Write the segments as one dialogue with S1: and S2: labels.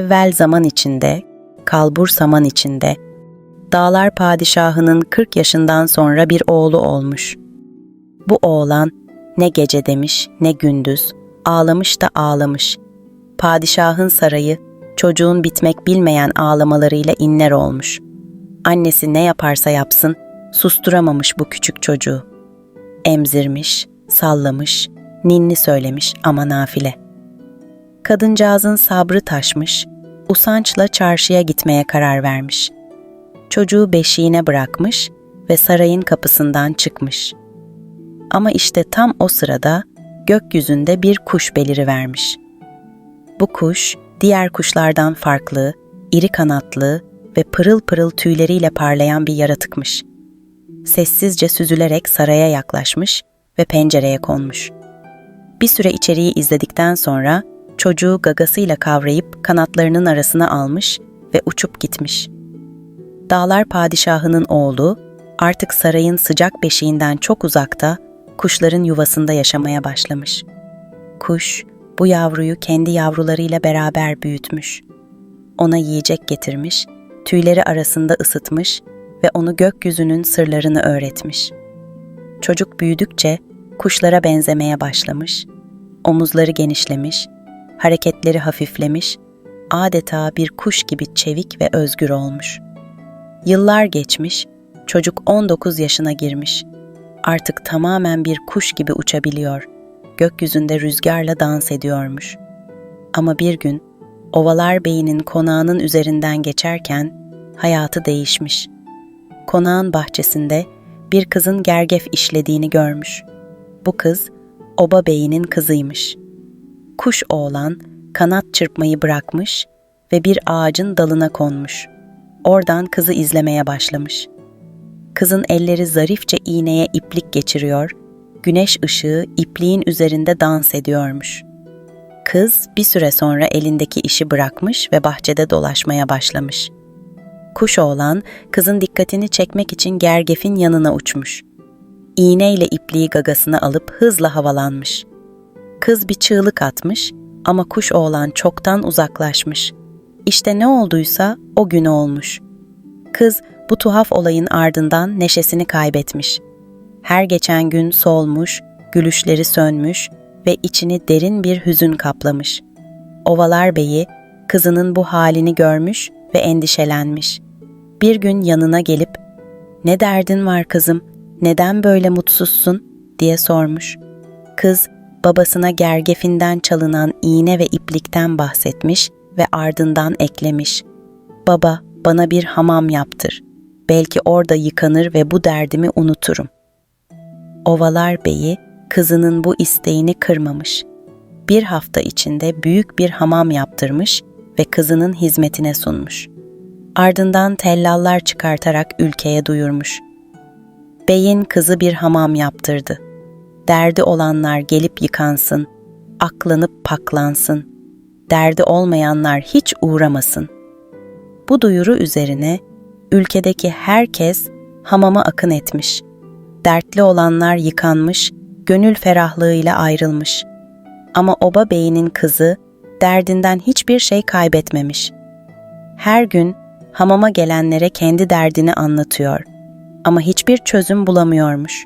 S1: Evvel zaman içinde, kalbur saman içinde, Dağlar padişahının 40 yaşından sonra bir oğlu olmuş. Bu oğlan ne gece demiş ne gündüz, ağlamış da ağlamış. Padişahın sarayı çocuğun bitmek bilmeyen ağlamalarıyla inler olmuş. Annesi ne yaparsa yapsın susturamamış bu küçük çocuğu. Emzirmiş, sallamış, ninni söylemiş ama nafile. Kadıncağızın sabrı taşmış, usançla çarşıya gitmeye karar vermiş. Çocuğu beşiğine bırakmış ve sarayın kapısından çıkmış. Ama işte tam o sırada gökyüzünde bir kuş belirivermiş. Bu kuş diğer kuşlardan farklı, iri kanatlı ve pırıl pırıl tüyleriyle parlayan bir yaratıkmış. Sessizce süzülerek saraya yaklaşmış ve pencereye konmuş. Bir süre içeriği izledikten sonra çocuğu gagasıyla kavrayıp kanatlarının arasına almış ve uçup gitmiş. Dağlar padişahının oğlu artık sarayın sıcak beşiğinden çok uzakta kuşların yuvasında yaşamaya başlamış. Kuş bu yavruyu kendi yavrularıyla beraber büyütmüş. Ona yiyecek getirmiş, tüyleri arasında ısıtmış ve onu gökyüzünün sırlarını öğretmiş. Çocuk büyüdükçe kuşlara benzemeye başlamış, omuzları genişlemiş, hareketleri hafiflemiş, adeta bir kuş gibi çevik ve özgür olmuş. Yıllar geçmiş, çocuk 19 yaşına girmiş. Artık tamamen bir kuş gibi uçabiliyor, gökyüzünde rüzgarla dans ediyormuş. Ama bir gün Ovalar Bey'inin konağının üzerinden geçerken hayatı değişmiş. Konağın bahçesinde bir kızın gergef işlediğini görmüş. Bu kız Oba Bey'inin kızıymış. Kuş oğlan kanat çırpmayı bırakmış ve bir ağacın dalına konmuş. Oradan kızı izlemeye başlamış. Kızın elleri zarifçe iğneye iplik geçiriyor, güneş ışığı ipliğin üzerinde dans ediyormuş. Kız bir süre sonra elindeki işi bırakmış ve bahçede dolaşmaya başlamış. Kuş oğlan kızın dikkatini çekmek için gergefin yanına uçmuş. İğneyle ipliği gagasına alıp hızla havalanmış. Kız bir çığlık atmış ama kuş oğlan çoktan uzaklaşmış. İşte ne olduysa o gün olmuş. Kız bu tuhaf olayın ardından neşesini kaybetmiş. Her geçen gün solmuş, gülüşleri sönmüş ve içini derin bir hüzün kaplamış. Ovalar Bey'i kızının bu halini görmüş ve endişelenmiş. Bir gün yanına gelip "Ne derdin var kızım, neden böyle mutsuzsun?" diye sormuş. Kız babasına gergefinden çalınan iğne ve iplikten bahsetmiş ve ardından eklemiş. "Baba, bana bir hamam yaptır. Belki orada yıkanır ve bu derdimi unuturum." Ovalar Bey'i kızının bu isteğini kırmamış. Bir hafta içinde büyük bir hamam yaptırmış ve kızının hizmetine sunmuş. Ardından tellallar çıkartarak ülkeye duyurmuş. Beyin kızı bir hamam yaptırdı. Derdi olanlar gelip yıkansın, aklanıp paklansın. Derdi olmayanlar hiç uğramasın. Bu duyuru üzerine ülkedeki herkes hamama akın etmiş. Dertli olanlar yıkanmış, gönül ferahlığıyla ayrılmış. Ama Oba Bey'inin kızı derdinden hiçbir şey kaybetmemiş. Her gün hamama gelenlere kendi derdini anlatıyor ama hiçbir çözüm bulamıyormuş.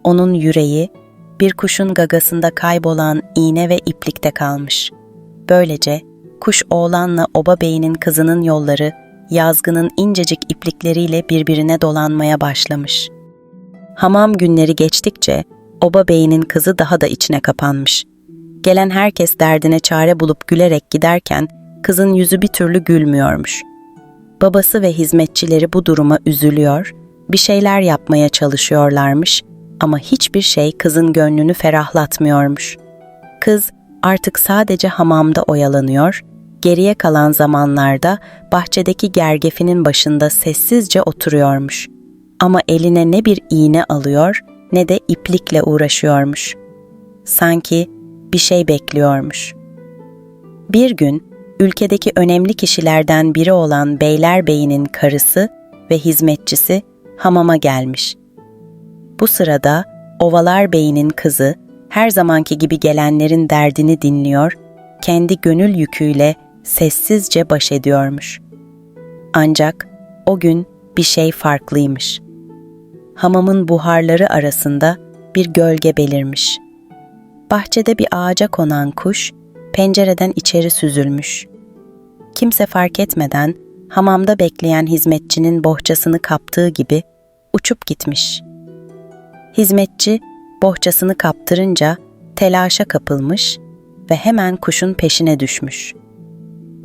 S1: Onun yüreği bir kuşun gagasında kaybolan iğne ve iplikte kalmış. Böylece kuş oğlanla Oba Bey'inin kızının yolları yazgının incecik iplikleriyle birbirine dolanmaya başlamış. Hamam günleri geçtikçe Oba Bey'inin kızı daha da içine kapanmış. Gelen herkes derdine çare bulup gülerek giderken kızın yüzü bir türlü gülmüyormuş. Babası ve hizmetçileri bu duruma üzülüyor, bir şeyler yapmaya çalışıyorlarmış ama hiçbir şey kızın gönlünü ferahlatmıyormuş. Kız artık sadece hamamda oyalanıyor, geriye kalan zamanlarda bahçedeki gergefinin başında sessizce oturuyormuş. Ama eline ne bir iğne alıyor ne de iplikle uğraşıyormuş. Sanki bir şey bekliyormuş. Bir gün ülkedeki önemli kişilerden biri olan Beylerbeyi'nin karısı ve hizmetçisi hamama gelmiş. Bu sırada Ovalar Bey'inin kızı her zamanki gibi gelenlerin derdini dinliyor, kendi gönül yüküyle sessizce baş ediyormuş. Ancak o gün bir şey farklıymış. Hamamın buharları arasında bir gölge belirmiş. Bahçede bir ağaca konan kuş pencereden içeri süzülmüş. Kimse fark etmeden hamamda bekleyen hizmetçinin bohçasını kaptığı gibi uçup gitmiş. Hizmetçi bohçasını kaptırınca telaşa kapılmış ve hemen kuşun peşine düşmüş.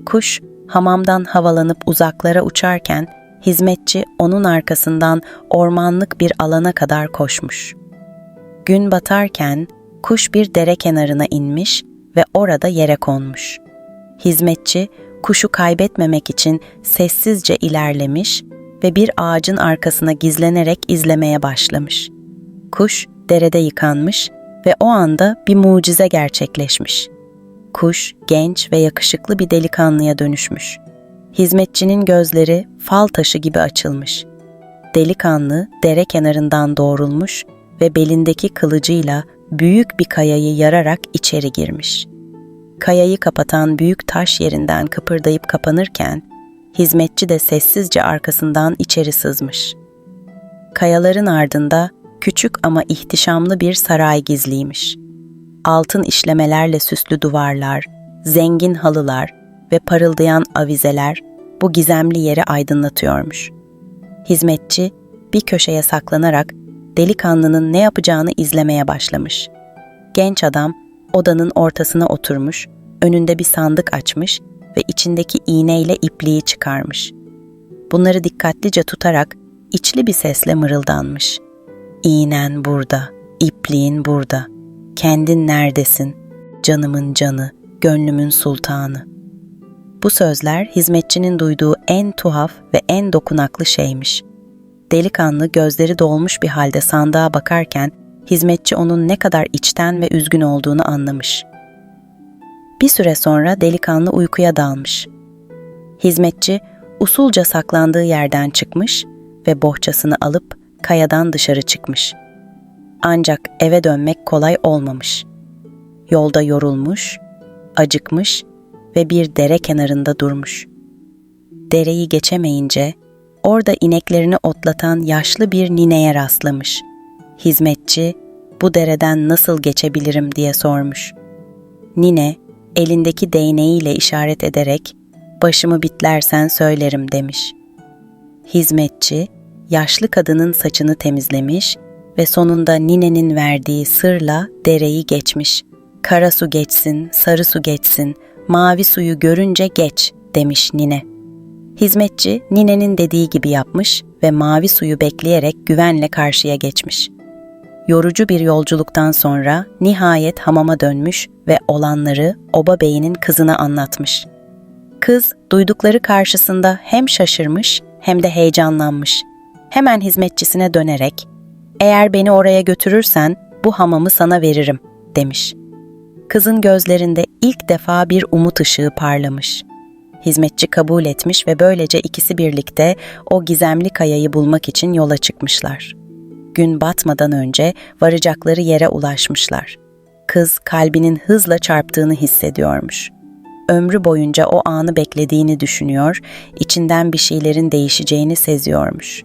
S1: Kuş hamamdan havalanıp uzaklara uçarken hizmetçi onun arkasından ormanlık bir alana kadar koşmuş. Gün batarken kuş bir dere kenarına inmiş ve orada yere konmuş. Hizmetçi kuşu kaybetmemek için sessizce ilerlemiş ve bir ağacın arkasına gizlenerek izlemeye başlamış. Kuş derede yıkanmış ve o anda bir mucize gerçekleşmiş. Kuş genç ve yakışıklı bir delikanlıya dönüşmüş. Hizmetçinin gözleri fal taşı gibi açılmış. Delikanlı dere kenarından doğrulmuş ve belindeki kılıcıyla büyük bir kayayı yararak içeri girmiş. Kayayı kapatan büyük taş yerinden kıpırdayıp kapanırken, hizmetçi de sessizce arkasından içeri sızmış. Kayaların ardında küçük ama ihtişamlı bir saray gizliymiş. Altın işlemelerle süslü duvarlar, zengin halılar ve parıldayan avizeler bu gizemli yeri aydınlatıyormuş. Hizmetçi bir köşeye saklanarak delikanlının ne yapacağını izlemeye başlamış. Genç adam odanın ortasına oturmuş, önünde bir sandık açmış ve içindeki iğneyle ipliği çıkarmış. Bunları dikkatlice tutarak içli bir sesle mırıldanmış. İğnen burada, ipliğin burada. Kendin neredesin? Canımın canı, gönlümün sultanı. Bu sözler hizmetçinin duyduğu en tuhaf ve en dokunaklı şeymiş. Delikanlı gözleri dolmuş bir halde sandığa bakarken hizmetçi onun ne kadar içten ve üzgün olduğunu anlamış. Bir süre sonra delikanlı uykuya dalmış. Hizmetçi usulca saklandığı yerden çıkmış ve bohçasını alıp kayadan dışarı çıkmış. Ancak eve dönmek kolay olmamış. Yolda yorulmuş, acıkmış ve bir dere kenarında durmuş. Dereyi geçemeyince orada ineklerini otlatan yaşlı bir nineye rastlamış. Hizmetçi, "Bu dereden nasıl geçebilirim?" diye sormuş. Nine, elindeki değneğiyle işaret ederek, "Başımı bitlersen söylerim." demiş. Hizmetçi, yaşlı kadının saçını temizlemiş ve sonunda ninenin verdiği sırla dereyi geçmiş. "Kara su geçsin, sarı su geçsin, mavi suyu görünce geç." demiş nine. Hizmetçi, ninenin dediği gibi yapmış ve mavi suyu bekleyerek güvenle karşıya geçmiş. Yorucu bir yolculuktan sonra nihayet hamama dönmüş ve olanları Oba Bey'inin kızına anlatmış. Kız, duydukları karşısında hem şaşırmış hem de heyecanlanmış. Hemen hizmetçisine dönerek, "Eğer beni oraya götürürsen bu hamamı sana veririm." demiş. Kızın gözlerinde ilk defa bir umut ışığı parlamış. Hizmetçi kabul etmiş ve böylece ikisi birlikte o gizemli kayayı bulmak için yola çıkmışlar. Gün batmadan önce varacakları yere ulaşmışlar. Kız kalbinin hızla çarptığını hissediyormuş. Ömrü boyunca o anı beklediğini düşünüyor, içinden bir şeylerin değişeceğini seziyormuş.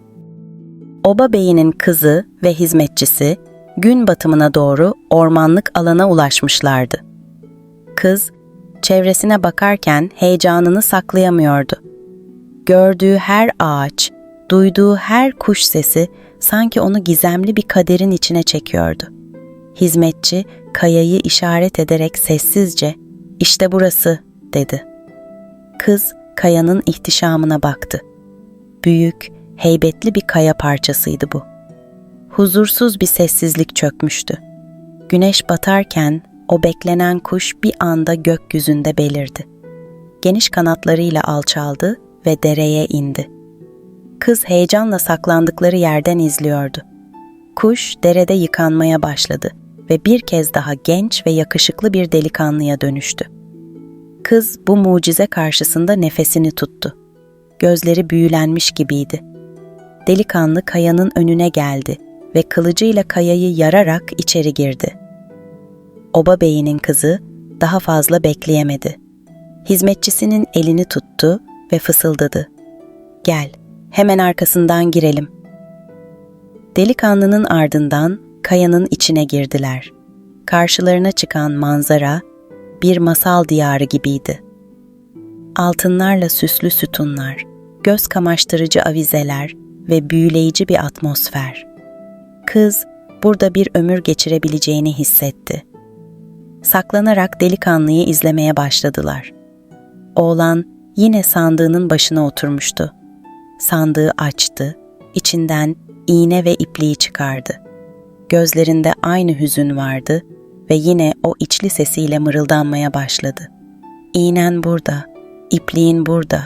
S1: Oba Bey'inin kızı ve hizmetçisi gün batımına doğru ormanlık alana ulaşmışlardı. Kız, çevresine bakarken heyecanını saklayamıyordu. Gördüğü her ağaç, duyduğu her kuş sesi sanki onu gizemli bir kaderin içine çekiyordu. Hizmetçi kayayı işaret ederek sessizce, "İşte burası." dedi. Kız kayanın ihtişamına baktı. Büyük, heybetli bir kaya parçasıydı bu. Huzursuz bir sessizlik çökmüştü. Güneş batarken o beklenen kuş bir anda gökyüzünde belirdi. Geniş kanatlarıyla alçaldı ve dereye indi. Kız heyecanla saklandıkları yerden izliyordu. Kuş derede yıkanmaya başladı ve bir kez daha genç ve yakışıklı bir delikanlıya dönüştü. Kız bu mucize karşısında nefesini tuttu. Gözleri büyülenmiş gibiydi. Delikanlı kayanın önüne geldi ve kılıcıyla kayayı yararak içeri girdi. Oba Bey'inin kızı daha fazla bekleyemedi. Hizmetçisinin elini tuttu ve fısıldadı. "Gel, hemen arkasından girelim." Delikanlının ardından kayanın içine girdiler. Karşılarına çıkan manzara bir masal diyarı gibiydi. Altınlarla süslü sütunlar, göz kamaştırıcı avizeler ve büyüleyici bir atmosfer. Kız burada bir ömür geçirebileceğini hissetti. Saklanarak delikanlıyı izlemeye başladılar. Oğlan yine sandığının başına oturmuştu. Sandığı açtı, içinden iğne ve ipliği çıkardı. Gözlerinde aynı hüzün vardı ve yine o içli sesiyle mırıldanmaya başladı. "İğnen burada, ipliğin burada.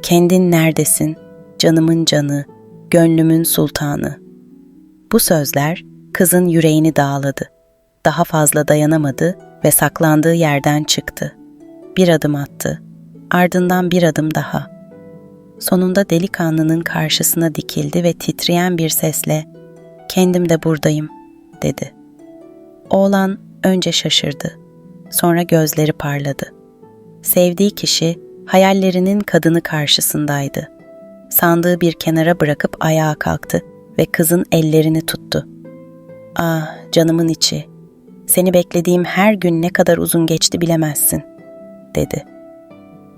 S1: Kendin neredesin, canımın canı, gönlümün sultanı." Bu sözler kızın yüreğini dağladı. Daha fazla dayanamadı ve saklandığı yerden çıktı. Bir adım attı, ardından bir adım daha. Sonunda delikanlının karşısına dikildi ve titreyen bir sesle "Kendim de buradayım," dedi. Oğlan önce şaşırdı, sonra gözleri parladı. Sevdiği kişi hayallerinin kadını karşısındaydı. Sandığı bir kenara bırakıp ayağa kalktı ve kızın ellerini tuttu. "Ah, canımın içi, seni beklediğim her gün ne kadar uzun geçti bilemezsin," dedi.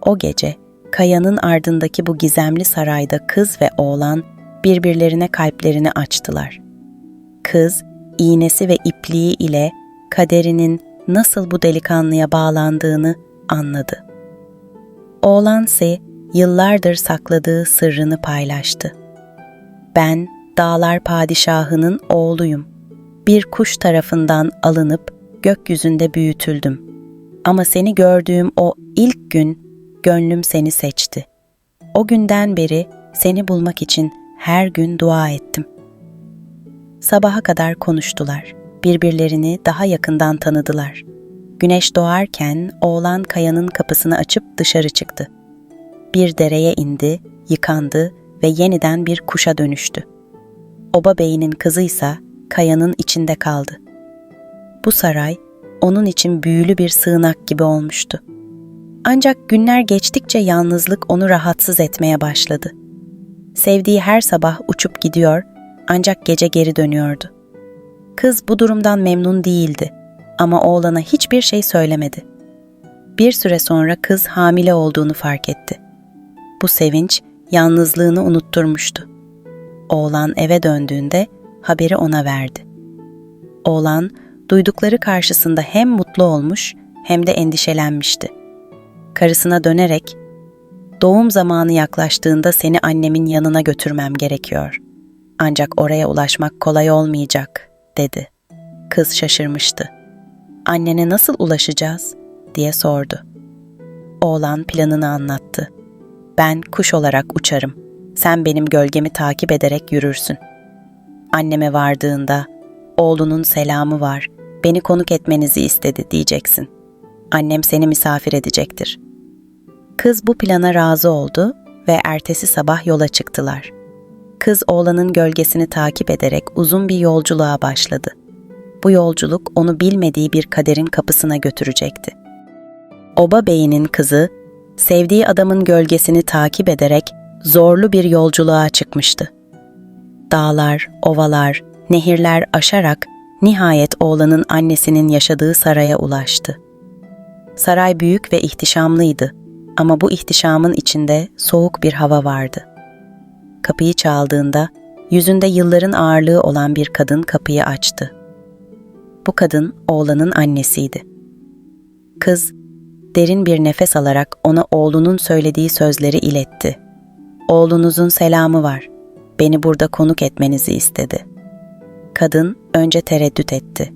S1: O gece kayanın ardındaki bu gizemli sarayda kız ve oğlan birbirlerine kalplerini açtılar. Kız, iğnesi ve ipliği ile kaderinin nasıl bu delikanlıya bağlandığını anladı. Oğlansa yıllardır sakladığı sırrını paylaştı. "Ben dağlar padişahının oğluyum. Bir kuş tarafından alınıp gökyüzünde büyütüldüm. Ama seni gördüğüm o ilk gün gönlüm seni seçti. O günden beri seni bulmak için her gün dua ettim." Sabaha kadar konuştular. Birbirlerini daha yakından tanıdılar. Güneş doğarken oğlan kayanın kapısını açıp dışarı çıktı. Bir dereye indi, yıkandı ve yeniden bir kuşa dönüştü. Oba beyinin kızıysa kayanın içinde kaldı. Bu saray onun için büyülü bir sığınak gibi olmuştu. Ancak günler geçtikçe yalnızlık onu rahatsız etmeye başladı. Sevdiği her sabah uçup gidiyor ancak gece geri dönüyordu. Kız bu durumdan memnun değildi ama oğlana hiçbir şey söylemedi. Bir süre sonra kız hamile olduğunu fark etti. Bu sevinç yalnızlığını unutturmuştu. Oğlan eve döndüğünde haberi ona verdi. Oğlan duydukları karşısında hem mutlu olmuş hem de endişelenmişti. Karısına dönerek, "Doğum zamanı yaklaştığında seni annemin yanına götürmem gerekiyor. Ancak oraya ulaşmak kolay olmayacak," dedi. Kız şaşırmıştı. "Annene nasıl ulaşacağız?" diye sordu. Oğlan planını anlattı. "Ben kuş olarak uçarım. Sen benim gölgemi takip ederek yürürsün. Anneme vardığında, oğlunun selamı var, beni konuk etmenizi istedi diyeceksin. Annem seni misafir edecektir." Kız bu plana razı oldu ve ertesi sabah yola çıktılar. Kız oğlanın gölgesini takip ederek uzun bir yolculuğa başladı. Bu yolculuk onu bilmediği bir kaderin kapısına götürecekti. Oba beyinin kızı, sevdiği adamın gölgesini takip ederek zorlu bir yolculuğa çıkmıştı. Dağlar, ovalar, nehirler aşarak nihayet oğlanın annesinin yaşadığı saraya ulaştı. Saray büyük ve ihtişamlıydı ama bu ihtişamın içinde soğuk bir hava vardı. Kapıyı çaldığında yüzünde yılların ağırlığı olan bir kadın kapıyı açtı. Bu kadın oğlanın annesiydi. Kız derin bir nefes alarak ona oğlunun söylediği sözleri iletti. "Oğlunuzun selamı var. Beni burada konuk etmenizi istedi." Kadın önce tereddüt etti.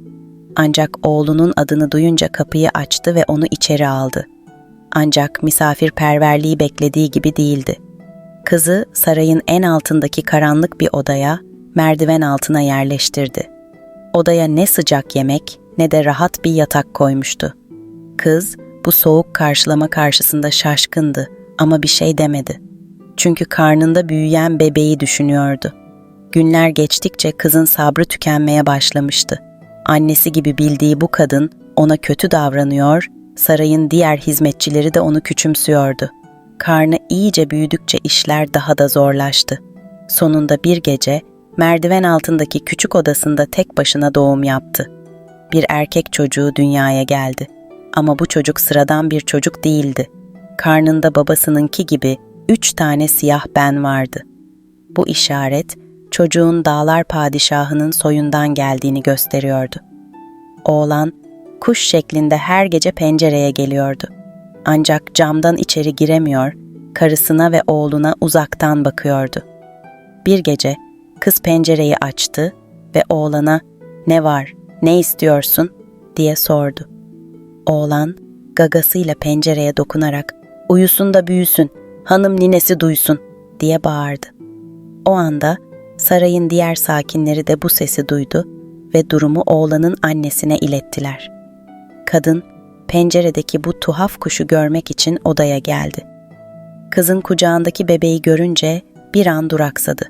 S1: Ancak oğlunun adını duyunca kapıyı açtı ve onu içeri aldı. Ancak misafirperverliği beklediği gibi değildi. Kızı sarayın en altındaki karanlık bir odaya, merdiven altına yerleştirdi. Odaya ne sıcak yemek ne de rahat bir yatak koymuştu. Kız bu soğuk karşılama karşısında şaşkındı ama bir şey demedi. Çünkü karnında büyüyen bebeği düşünüyordu. Günler geçtikçe kızın sabrı tükenmeye başlamıştı. Annesi gibi bildiği bu kadın ona kötü davranıyor, Sarayın diğer hizmetçileri de onu küçümsüyordu. Karnı iyice büyüdükçe işler daha da zorlaştı. Sonunda bir gece merdiven altındaki küçük odasında tek başına doğum yaptı. Bir erkek çocuğu dünyaya geldi. Ama bu çocuk sıradan bir çocuk değildi. Karnında babasınınki gibi 3 tane siyah ben vardı. Bu işaret çocuğun dağlar padişahının soyundan geldiğini gösteriyordu. Oğlan kuş şeklinde her gece pencereye geliyordu. Ancak camdan içeri giremiyor, karısına ve oğluna uzaktan bakıyordu. Bir gece kız pencereyi açtı ve oğlana "Ne var, ne istiyorsun?" diye sordu. Oğlan gagasıyla pencereye dokunarak "Uyusun da büyüsün, hanım ninesi duysun" diye bağırdı. O anda sarayın diğer sakinleri de bu sesi duydu ve durumu oğlanın annesine ilettiler. Kadın penceredeki bu tuhaf kuşu görmek için odaya geldi. Kızın kucağındaki bebeği görünce bir an duraksadı.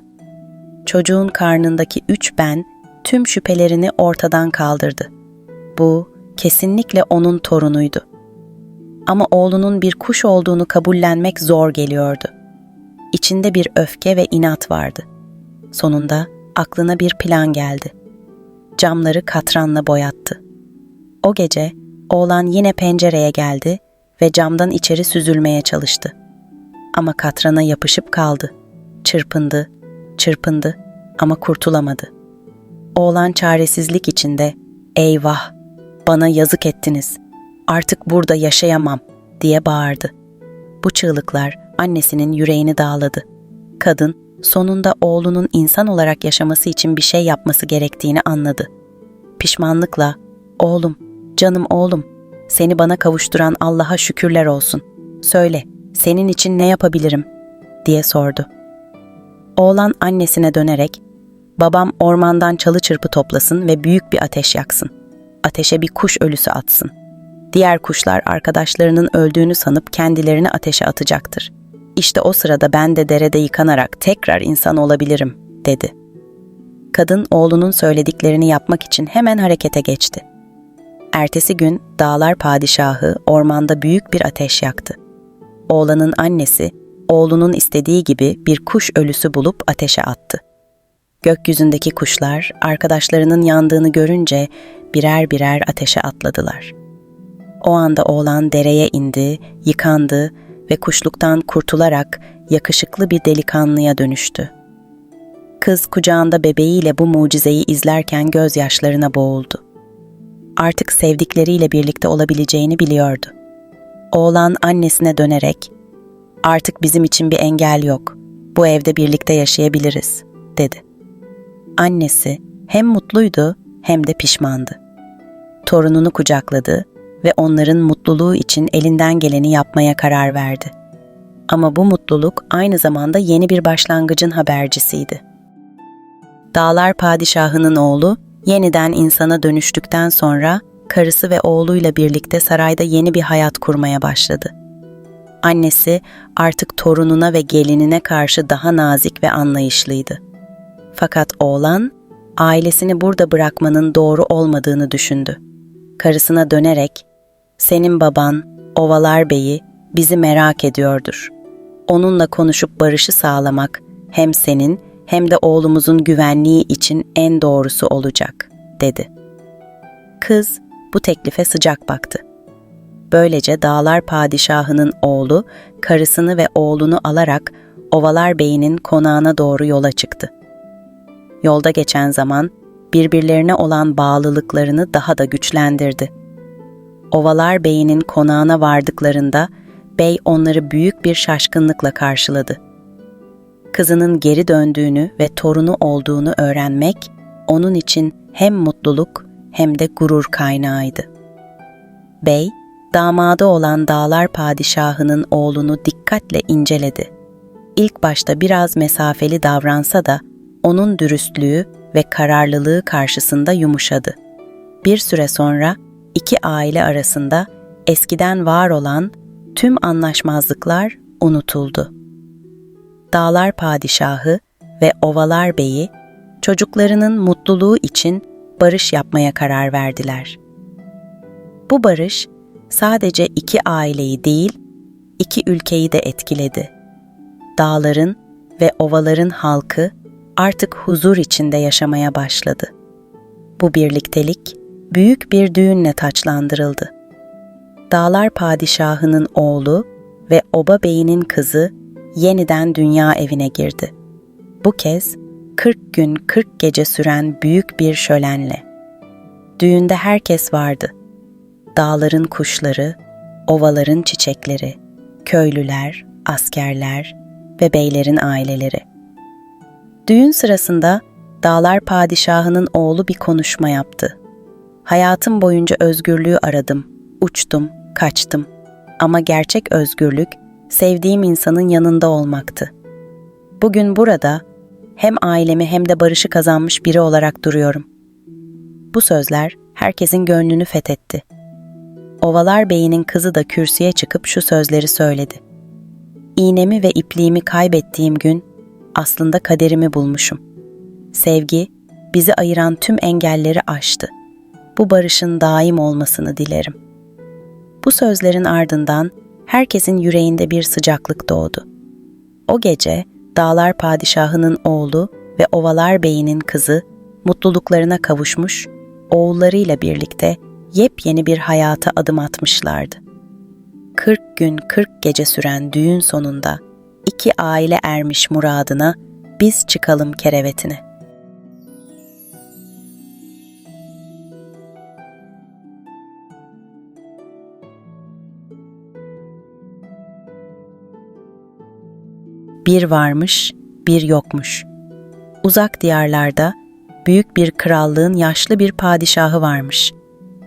S1: Çocuğun karnındaki 3 ben tüm şüphelerini ortadan kaldırdı. Bu kesinlikle onun torunuydu. Ama oğlunun bir kuş olduğunu kabullenmek zor geliyordu. İçinde bir öfke ve inat vardı. Sonunda aklına bir plan geldi. Camları katranla boyattı. O gece oğlan yine pencereye geldi ve camdan içeri süzülmeye çalıştı. Ama katrana yapışıp kaldı. Çırpındı, çırpındı ama kurtulamadı. Oğlan çaresizlik içinde "Eyvah, bana yazık ettiniz. Artık burada yaşayamam" diye bağırdı. Bu çığlıklar annesinin yüreğini dağladı. Kadın sonunda oğlunun insan olarak yaşaması için bir şey yapması gerektiğini anladı. Pişmanlıkla "Oğlum, canım oğlum, seni bana kavuşturan Allah'a şükürler olsun. Söyle, senin için ne yapabilirim?" diye sordu. Oğlan annesine dönerek "Babam ormandan çalı çırpı toplasın ve büyük bir ateş yaksın. Ateşe bir kuş ölüsü atsın. Diğer kuşlar arkadaşlarının öldüğünü sanıp kendilerini ateşe atacaktır. İşte o sırada ben de derede yıkanarak tekrar insan olabilirim" dedi. Kadın oğlunun söylediklerini yapmak için hemen harekete geçti. Ertesi gün dağlar padişahı ormanda büyük bir ateş yaktı. Oğlanın annesi oğlunun istediği gibi bir kuş ölüsü bulup ateşe attı. Gökyüzündeki kuşlar arkadaşlarının yandığını görünce birer birer ateşe atladılar. O anda oğlan dereye indi, yıkandı ve kuşluktan kurtularak yakışıklı bir delikanlıya dönüştü. Kız kucağında bebeğiyle bu mucizeyi izlerken gözyaşlarına boğuldu. Artık sevdikleriyle birlikte olabileceğini biliyordu. Oğlan annesine dönerek "Artık bizim için bir engel yok. Bu evde birlikte yaşayabiliriz" dedi. Annesi hem mutluydu hem de pişmandı. Torununu kucakladı ve onların mutluluğu için elinden geleni yapmaya karar verdi. Ama bu mutluluk aynı zamanda yeni bir başlangıcın habercisiydi. Dağlar padişahının oğlu yeniden insana dönüştükten sonra karısı ve oğluyla birlikte sarayda yeni bir hayat kurmaya başladı. Annesi artık torununa ve gelinine karşı daha nazik ve anlayışlıydı. Fakat oğlan ailesini burada bırakmanın doğru olmadığını düşündü. Karısına dönerek "Senin baban, Ovalar Bey'i bizi merak ediyordur. Onunla konuşup barışı sağlamak hem senin hem de oğlumuzun güvenliği için en doğrusu olacak" dedi. Kız bu teklife sıcak baktı. Böylece Dağlar Padişahı'nın oğlu karısını ve oğlunu alarak Ovalar Bey'inin konağına doğru yola çıktı. Yolda geçen zaman birbirlerine olan bağlılıklarını daha da güçlendirdi. Ovalar Bey'inin konağına vardıklarında bey onları büyük bir şaşkınlıkla karşıladı. Kızının geri döndüğünü ve torunu olduğunu öğrenmek onun için hem mutluluk hem de gurur kaynağıydı. Bey, damadı olan Dağlar Padişahı'nın oğlunu dikkatle inceledi. İlk başta biraz mesafeli davransa da onun dürüstlüğü ve kararlılığı karşısında yumuşadı. Bir süre sonra iki aile arasında eskiden var olan tüm anlaşmazlıklar unutuldu. Dağlar Padişahı ve Ovalar Bey'i çocuklarının mutluluğu için barış yapmaya karar verdiler. Bu barış sadece 2 aileyi değil, 2 ülkeyi de etkiledi. Dağların ve ovaların halkı artık huzur içinde yaşamaya başladı. Bu birliktelik büyük bir düğünle taçlandırıldı. Dağlar padişahının oğlu ve oba beyinin kızı yeniden dünya evine girdi. Bu kez 40 gün 40 gece süren büyük bir şölenle. Düğünde herkes vardı. Dağların kuşları, ovaların çiçekleri, köylüler, askerler ve beylerin aileleri. Düğün sırasında Dağlar padişahının oğlu bir konuşma yaptı. Hayatım boyunca özgürlüğü aradım, uçtum, kaçtım. Ama gerçek özgürlük, sevdiğim insanın yanında olmaktı. Bugün burada hem ailemi hem de barışı kazanmış biri olarak duruyorum. Bu sözler herkesin gönlünü fethetti. Ovalar Bey'inin kızı da kürsüye çıkıp şu sözleri söyledi. İğnemi ve ipliğimi kaybettiğim gün aslında kaderimi bulmuşum. Sevgi bizi ayıran tüm engelleri aştı. Bu barışın daim olmasını dilerim. Bu sözlerin ardından herkesin yüreğinde bir sıcaklık doğdu. O gece Dağlar padişahının oğlu ve Ovalar Bey'inin kızı mutluluklarına kavuşmuş, oğullarıyla birlikte yepyeni bir hayata adım atmışlardı. 40 gün 40 gece süren düğün sonunda 2 aile ermiş muradına, biz çıkalım kerevetine. Bir varmış, bir yokmuş. Uzak diyarlarda büyük bir krallığın yaşlı bir padişahı varmış.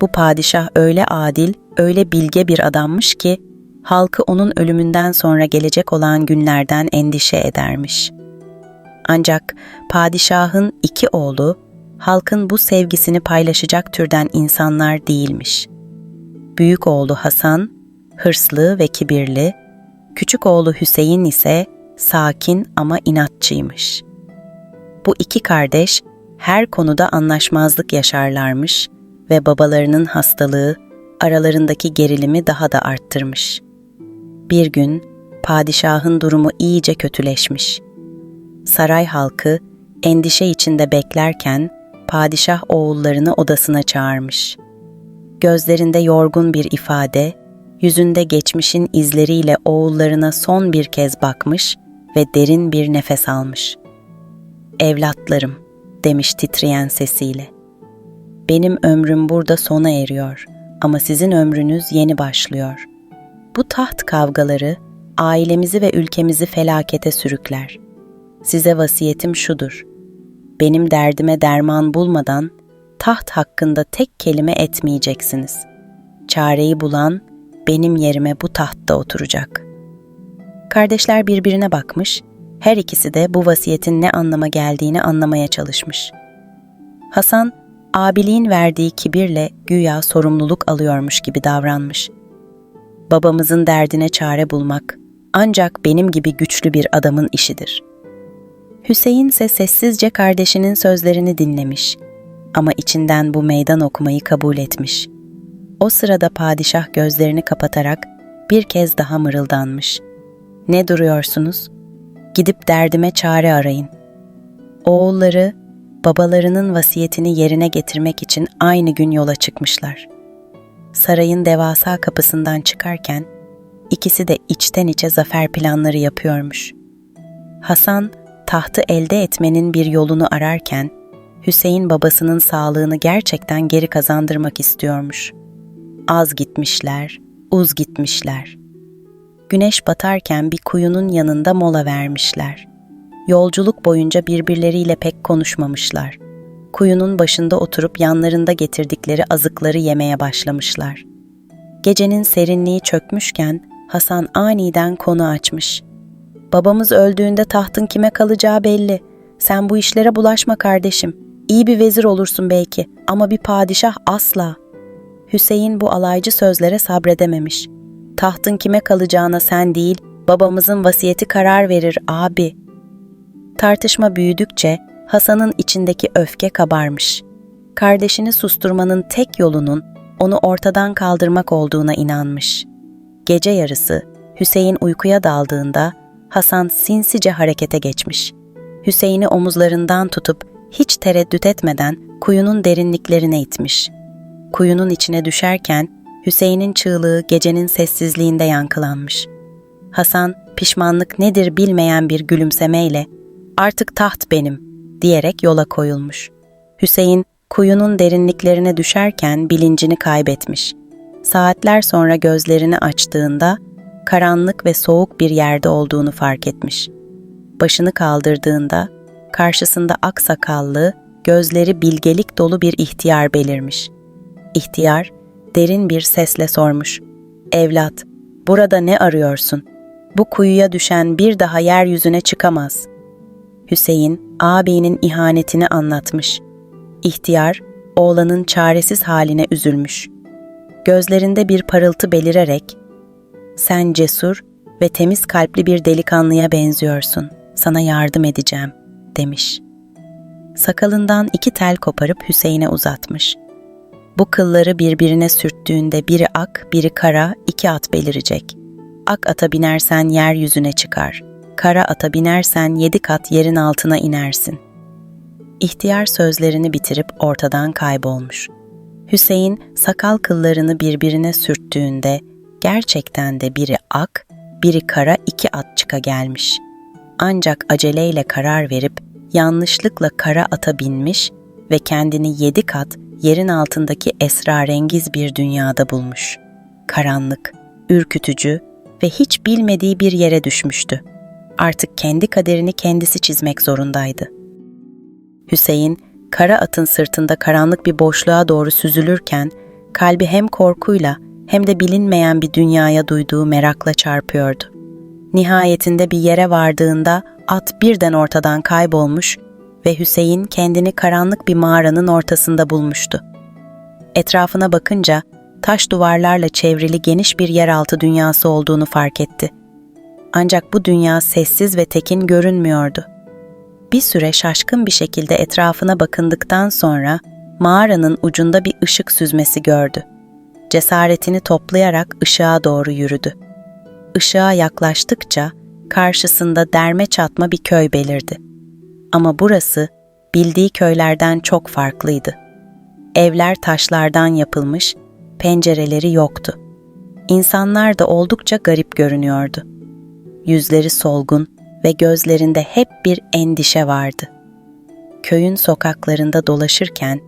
S1: Bu padişah öyle adil, öyle bilge bir adammış ki halkı onun ölümünden sonra gelecek olan günlerden endişe edermiş. Ancak padişahın 2 oğlu halkın bu sevgisini paylaşacak türden insanlar değilmiş. Büyük oğlu Hasan hırslı ve kibirli, küçük oğlu Hüseyin ise sakin ama inatçıymış. Bu 2 kardeş her konuda anlaşmazlık yaşarlarmış ve babalarının hastalığı aralarındaki gerilimi daha da arttırmış. Bir gün padişahın durumu iyice kötüleşmiş. Saray halkı endişe içinde beklerken padişah oğullarını odasına çağırmış. Gözlerinde yorgun bir ifade, yüzünde geçmişin izleriyle oğullarına son bir kez bakmış ve derin bir nefes almış. "Evlatlarım," demiş titreyen sesiyle. "Benim ömrüm burada sona eriyor ama sizin ömrünüz yeni başlıyor. Bu taht kavgaları ailemizi ve ülkemizi felakete sürükler. Size vasiyetim şudur: benim derdime derman bulmadan taht hakkında tek kelime etmeyeceksiniz. Çareyi bulan benim yerime bu tahtta oturacak." Kardeşler birbirine bakmış, her ikisi de bu vasiyetin ne anlama geldiğini anlamaya çalışmış. Hasan, abiliğin verdiği kibirle güya sorumluluk alıyormuş gibi davranmış. "Babamızın derdine çare bulmak ancak benim gibi güçlü bir adamın işidir." Hüseyin ise sessizce kardeşinin sözlerini dinlemiş ama içinden bu meydan okumayı kabul etmiş. O sırada padişah gözlerini kapatarak bir kez daha mırıldanmış. "Ne duruyorsunuz? Gidip derdime çare arayın." Oğulları, babalarının vasiyetini yerine getirmek için aynı gün yola çıkmışlar. Sarayın devasa kapısından çıkarken ikisi de içten içe zafer planları yapıyormuş. Hasan, tahtı elde etmenin bir yolunu ararken, Hüseyin babasının sağlığını gerçekten geri kazandırmak istiyormuş. Az gitmişler, uz gitmişler. Güneş batarken bir kuyunun yanında mola vermişler. Yolculuk boyunca birbirleriyle pek konuşmamışlar. Kuyunun başında oturup yanlarında getirdikleri azıkları yemeye başlamışlar. Gecenin serinliği çökmüşken Hasan aniden konu açmış. "Babamız öldüğünde tahtın kime kalacağı belli. Sen bu işlere bulaşma kardeşim. İyi bir vezir olursun belki ama bir padişah asla." Hüseyin bu alaycı sözlere sabredememiş. "Tahtın kime kalacağına sen değil, babamızın vasiyeti karar verir abi." Tartışma büyüdükçe Hasan'ın içindeki öfke kabarmış. Kardeşini susturmanın tek yolunun onu ortadan kaldırmak olduğuna inanmış. Gece yarısı Hüseyin uykuya daldığında Hasan sinsice harekete geçmiş. Hüseyin'i omuzlarından tutup hiç tereddüt etmeden kuyunun derinliklerine itmiş. Kuyunun içine düşerken Hüseyin'in çığlığı gecenin sessizliğinde yankılanmış. Hasan pişmanlık nedir bilmeyen bir gülümsemeyle "Artık taht benim" diyerek yola koyulmuş. Hüseyin kuyunun derinliklerine düşerken bilincini kaybetmiş. Saatler sonra gözlerini açtığında karanlık ve soğuk bir yerde olduğunu fark etmiş. Başını kaldırdığında karşısında aksakallı, gözleri bilgelik dolu bir ihtiyar belirmiş. İhtiyar derin bir sesle sormuş. "Evlat, burada ne arıyorsun? Bu kuyuya düşen bir daha yeryüzüne çıkamaz." Hüseyin, ağabeyinin ihanetini anlatmış. İhtiyar, oğlanın çaresiz haline üzülmüş. Gözlerinde bir parıltı belirerek, "Sen cesur ve temiz kalpli bir delikanlıya benziyorsun. Sana yardım edeceğim," demiş. Sakalından 2 tel koparıp Hüseyin'e uzatmış. "Bu kılları birbirine sürttüğünde biri ak, biri kara 2 at belirecek. Ak ata binersen yeryüzüne çıkar. Kara ata binersen 7 kat yerin altına inersin." İhtiyar sözlerini bitirip ortadan kaybolmuş. Hüseyin sakal kıllarını birbirine sürttüğünde gerçekten de biri ak, biri kara 2 at çıka gelmiş. Ancak aceleyle karar verip yanlışlıkla kara ata binmiş ve kendini 7 kat yerin altındaki esrarengiz bir dünyada bulmuş. Karanlık, ürkütücü ve hiç bilmediği bir yere düşmüştü. Artık kendi kaderini kendisi çizmek zorundaydı. Hüseyin, kara atın sırtında karanlık bir boşluğa doğru süzülürken, kalbi hem korkuyla hem de bilinmeyen bir dünyaya duyduğu merakla çarpıyordu. Nihayetinde bir yere vardığında at birden ortadan kaybolmuş ve Hüseyin kendini karanlık bir mağaranın ortasında bulmuştu. Etrafına bakınca taş duvarlarla çevrili geniş bir yeraltı dünyası olduğunu fark etti. Ancak bu dünya sessiz ve tekin görünmüyordu. Bir süre şaşkın bir şekilde etrafına bakındıktan sonra mağaranın ucunda bir ışık süzmesi gördü. Cesaretini toplayarak ışığa doğru yürüdü. Işığa yaklaştıkça karşısında derme çatma bir köy belirdi. Ama burası bildiği köylerden çok farklıydı. Evler taşlardan yapılmış, pencereleri yoktu. İnsanlar da oldukça garip görünüyordu. Yüzleri solgun ve gözlerinde hep bir endişe vardı. Köyün sokaklarında dolaşırken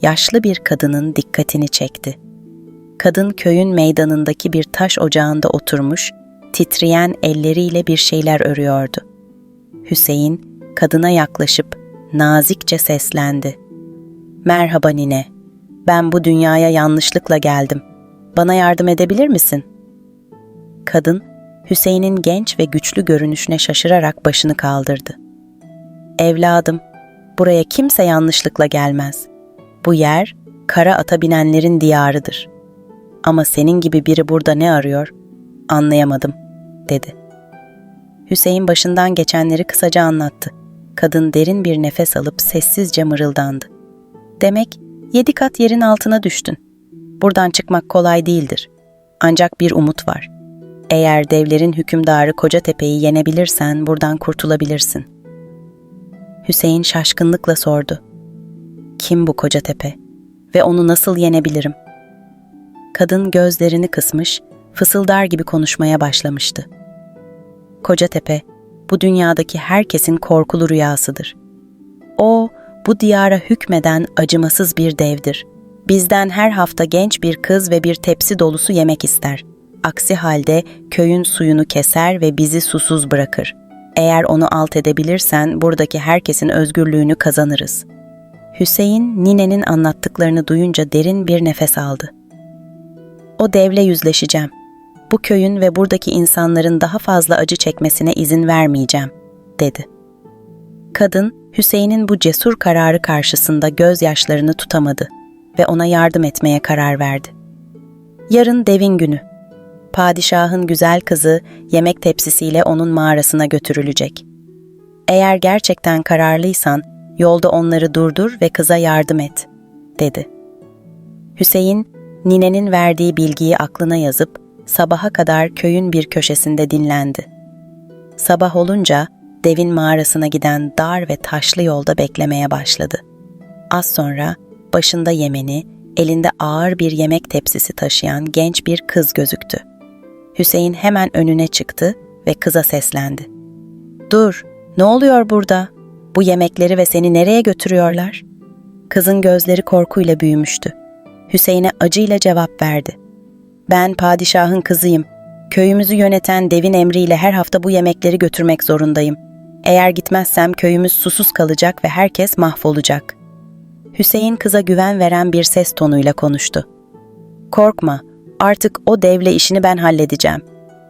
S1: yaşlı bir kadının dikkatini çekti. Kadın köyün meydanındaki bir taş ocağında oturmuş, titreyen elleriyle bir şeyler örüyordu. Hüseyin kadına yaklaşıp nazikçe seslendi. "Merhaba nine, ben bu dünyaya yanlışlıkla geldim. Bana yardım edebilir misin?" Kadın, Hüseyin'in genç ve güçlü görünüşüne şaşırarak başını kaldırdı. "Evladım, buraya kimse yanlışlıkla gelmez. Bu yer, kara ata binenlerin diyarıdır. Ama senin gibi biri burada ne arıyor? Anlayamadım," dedi. Hüseyin başından geçenleri kısaca anlattı. Kadın derin bir nefes alıp sessizce mırıldandı. "Demek 7 kat yerin altına düştün. Buradan çıkmak kolay değildir. Ancak bir umut var. Eğer devlerin hükümdarı Kocatepe'yi yenebilirsen buradan kurtulabilirsin." Hüseyin şaşkınlıkla sordu. "Kim bu Kocatepe ve onu nasıl yenebilirim?" Kadın gözlerini kısmış, fısıldar gibi konuşmaya başlamıştı. "Kocatepe, bu dünyadaki herkesin korkulu rüyasıdır. O, bu diyara hükmeden acımasız bir devdir. Bizden her hafta genç bir kız ve bir tepsi dolusu yemek ister. Aksi halde köyün suyunu keser ve bizi susuz bırakır. Eğer onu alt edebilirsen buradaki herkesin özgürlüğünü kazanırız." Hüseyin, ninenin anlattıklarını duyunca derin bir nefes aldı. "O devle yüzleşeceğim. Bu köyün ve buradaki insanların daha fazla acı çekmesine izin vermeyeceğim," dedi. Kadın, Hüseyin'in bu cesur kararı karşısında gözyaşlarını tutamadı ve ona yardım etmeye karar verdi. Yarın devin günü. Padişahın güzel kızı yemek tepsisiyle onun mağarasına götürülecek. Eğer gerçekten kararlıysan yolda onları durdur ve kıza yardım et, dedi. Hüseyin, Ninenin verdiği bilgiyi aklına yazıp sabaha kadar köyün bir köşesinde dinlendi. Sabah olunca devin mağarasına giden dar ve taşlı yolda beklemeye başladı. Az sonra başında yemeni, elinde ağır bir yemek tepsisi taşıyan genç bir kız gözüktü. Hüseyin hemen önüne çıktı ve kıza seslendi. "Dur, ne oluyor burada? Bu yemekleri ve seni nereye götürüyorlar?" Kızın gözleri korkuyla büyümüştü. Hüseyin'e acıyla cevap verdi. "Ben padişahın kızıyım. Köyümüzü yöneten devin emriyle her hafta bu yemekleri götürmek zorundayım. Eğer gitmezsem köyümüz susuz kalacak ve herkes mahvolacak." Hüseyin kıza güven veren bir ses tonuyla konuştu. "Korkma, artık o devle işini ben halledeceğim.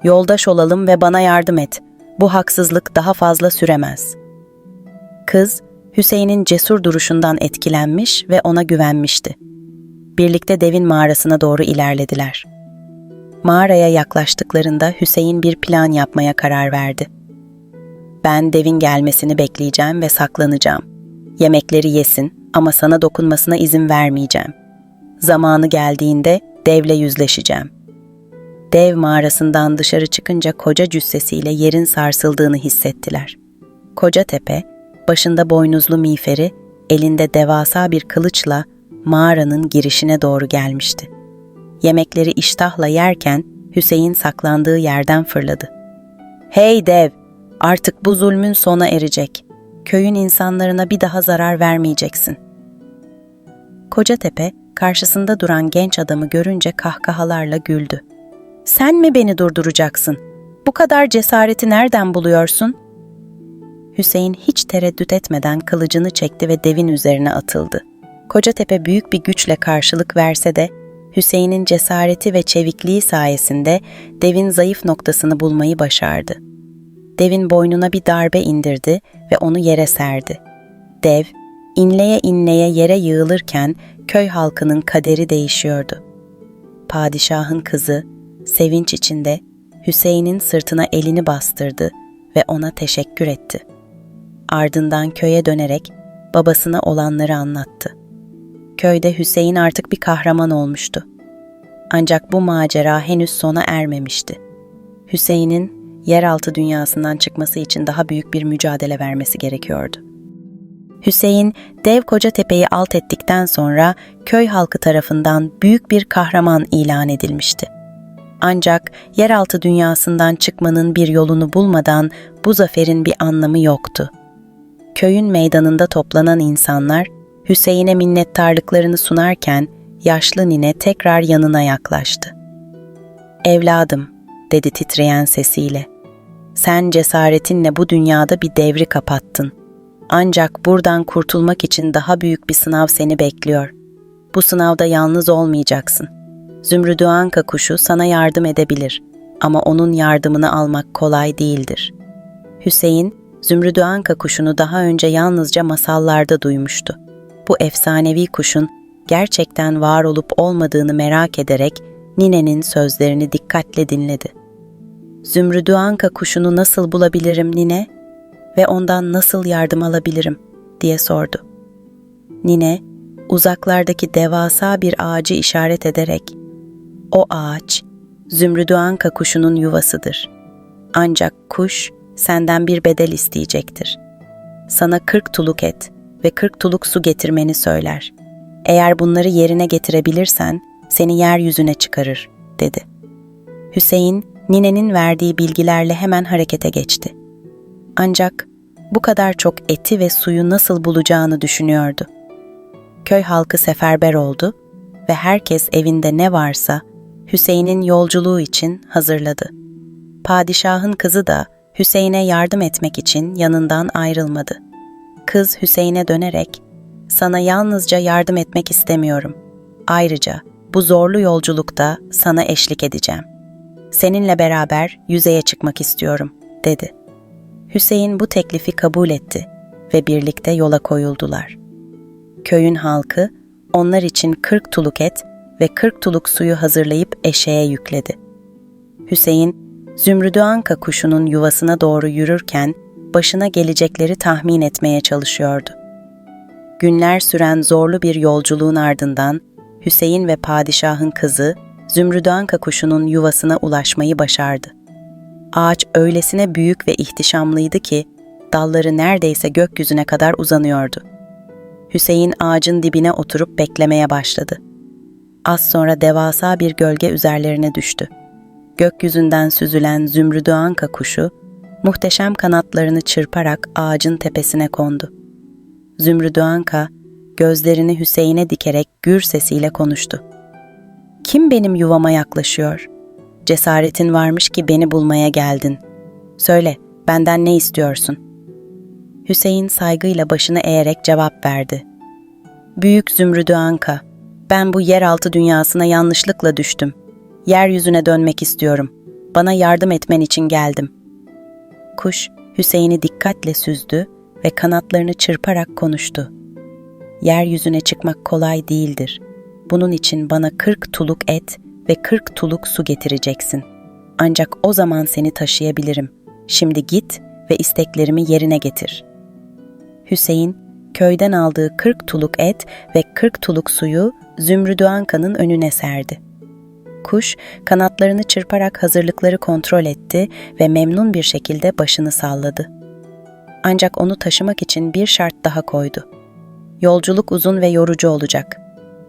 S1: Yoldaş olalım ve bana yardım et. Bu haksızlık daha fazla süremez." Kız, Hüseyin'in cesur duruşundan etkilenmiş ve ona güvenmişti. Birlikte devin mağarasına doğru ilerlediler. Mağaraya yaklaştıklarında Hüseyin bir plan yapmaya karar verdi. "Ben devin gelmesini bekleyeceğim ve saklanacağım. Yemekleri yesin ama sana dokunmasına izin vermeyeceğim. Zamanı geldiğinde devle yüzleşeceğim." Dev mağarasından dışarı çıkınca koca cüssesiyle yerin sarsıldığını hissettiler. Koca tepe, başında boynuzlu miğferi, elinde devasa bir kılıçla mağaranın girişine doğru gelmişti. Yemekleri iştahla yerken Hüseyin saklandığı yerden fırladı. "Hey dev, artık bu zulmün sona erecek. Köyün insanlarına bir daha zarar vermeyeceksin." Kocatepe karşısında duran genç adamı görünce kahkahalarla güldü. "Sen mi beni durduracaksın? Bu kadar cesareti nereden buluyorsun?" Hüseyin hiç tereddüt etmeden kılıcını çekti ve devin üzerine atıldı. Kocatepe büyük bir güçle karşılık verse de Hüseyin'in cesareti ve çevikliği sayesinde devin zayıf noktasını bulmayı başardı. Devin boynuna bir darbe indirdi ve onu yere serdi. Dev, inleye inleye yere yığılırken köy halkının kaderi değişiyordu. Padişahın kızı, sevinç içinde Hüseyin'in sırtına elini bastırdı ve ona teşekkür etti. Ardından köye dönerek babasına olanları anlattı. Köyde Hüseyin artık bir kahraman olmuştu. Ancak bu macera henüz sona ermemişti. Hüseyin'in yeraltı dünyasından çıkması için daha büyük bir mücadele vermesi gerekiyordu. Hüseyin, dev Kocatepe'yi alt ettikten sonra köy halkı tarafından büyük bir kahraman ilan edilmişti. Ancak yeraltı dünyasından çıkmanın bir yolunu bulmadan bu zaferin bir anlamı yoktu. Köyün meydanında toplanan insanlar Hüseyin'e minnettarlıklarını sunarken yaşlı nine tekrar yanına yaklaştı. "Evladım," dedi titreyen sesiyle. "Sen cesaretinle bu dünyada bir devri kapattın. Ancak buradan kurtulmak için daha büyük bir sınav seni bekliyor. Bu sınavda yalnız olmayacaksın. Zümrüdü Anka kuşu sana yardım edebilir ama onun yardımını almak kolay değildir." Hüseyin, Zümrüdü Anka kuşunu daha önce yalnızca masallarda duymuştu. Bu efsanevi kuşun gerçekten var olup olmadığını merak ederek ninenin sözlerini dikkatle dinledi. "Zümrüdü Anka kuşunu nasıl bulabilirim nine ve ondan nasıl yardım alabilirim?" diye sordu. Nine, uzaklardaki devasa bir ağacı işaret ederek, "O ağaç, Zümrüdü Anka kuşunun yuvasıdır. Ancak kuş senden bir bedel isteyecektir. Sana 40 tuluk et ve 40 tuluk su getirmeni söyler. Eğer bunları yerine getirebilirsen seni yeryüzüne çıkarır," dedi. Hüseyin, ninenin verdiği bilgilerle hemen harekete geçti. Ancak bu kadar çok eti ve suyu nasıl bulacağını düşünüyordu. Köy halkı seferber oldu ve herkes evinde ne varsa Hüseyin'in yolculuğu için hazırladı. Padişahın kızı da Hüseyin'e yardım etmek için yanından ayrılmadı. Kız Hüseyin'e dönerek, "Sana yalnızca yardım etmek istemiyorum. Ayrıca bu zorlu yolculukta sana eşlik edeceğim. Seninle beraber yüzeye çıkmak istiyorum," dedi. Hüseyin bu teklifi kabul etti ve birlikte yola koyuldular. Köyün halkı onlar için 40 tuluk et ve 40 tuluk suyu hazırlayıp eşeğe yükledi. Hüseyin, Zümrüdü Anka kuşunun yuvasına doğru yürürken başına gelecekleri tahmin etmeye çalışıyordu. Günler süren zorlu bir yolculuğun ardından Hüseyin ve padişahın kızı Zümrüdü Anka kuşunun yuvasına ulaşmayı başardı. Ağaç öylesine büyük ve ihtişamlıydı ki dalları neredeyse gökyüzüne kadar uzanıyordu. Hüseyin ağacın dibine oturup beklemeye başladı. Az sonra devasa bir gölge üzerlerine düştü. Gökyüzünden süzülen Zümrüdü Anka kuşu muhteşem kanatlarını çırparak ağacın tepesine kondu. Zümrüdü Anka gözlerini Hüseyin'e dikerek gür sesiyle konuştu. "Kim benim yuvama yaklaşıyor? Cesaretin varmış ki beni bulmaya geldin. Söyle, benden ne istiyorsun?" Hüseyin saygıyla başını eğerek cevap verdi. "Büyük Zümrüdü Anka, ben bu yeraltı dünyasına yanlışlıkla düştüm. Yeryüzüne dönmek istiyorum. Bana yardım etmen için geldim." Kuş, Hüseyin'i dikkatle süzdü ve kanatlarını çırparak konuştu. "Yeryüzüne çıkmak kolay değildir. Bunun için bana 40 tuluk et ve 40 tuluk su getireceksin. Ancak o zaman seni taşıyabilirim. Şimdi git ve isteklerimi yerine getir." Hüseyin, köyden aldığı 40 tuluk et ve 40 tuluk suyu Zümrüdü Anka'nın önüne serdi. Kuş, kanatlarını çırparak hazırlıkları kontrol etti ve memnun bir şekilde başını salladı. Ancak onu taşımak için bir şart daha koydu. "Yolculuk uzun ve yorucu olacak.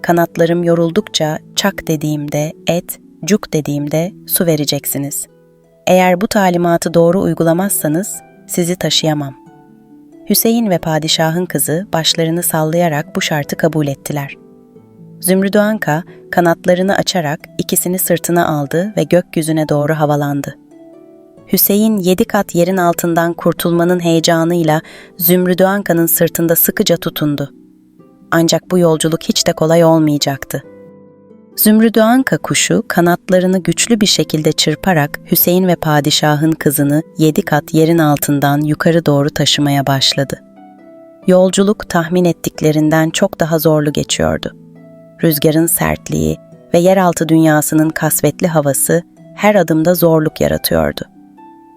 S1: Kanatlarım yoruldukça çak dediğimde et, cuk dediğimde su vereceksiniz. Eğer bu talimatı doğru uygulamazsanız sizi taşıyamam." Hüseyin ve padişahın kızı başlarını sallayarak bu şartı kabul ettiler. Zümrüdü Anka kanatlarını açarak ikisini sırtına aldı ve gökyüzüne doğru havalandı. Hüseyin 7 kat yerin altından kurtulmanın heyecanıyla Zümrüdü Anka'nın sırtında sıkıca tutundu. Ancak bu yolculuk hiç de kolay olmayacaktı. Zümrüdü Anka kuşu kanatlarını güçlü bir şekilde çırparak Hüseyin ve padişahın kızını 7 kat yerin altından yukarı doğru taşımaya başladı. Yolculuk tahmin ettiklerinden çok daha zorlu geçiyordu. Rüzgarın sertliği ve yeraltı dünyasının kasvetli havası her adımda zorluk yaratıyordu.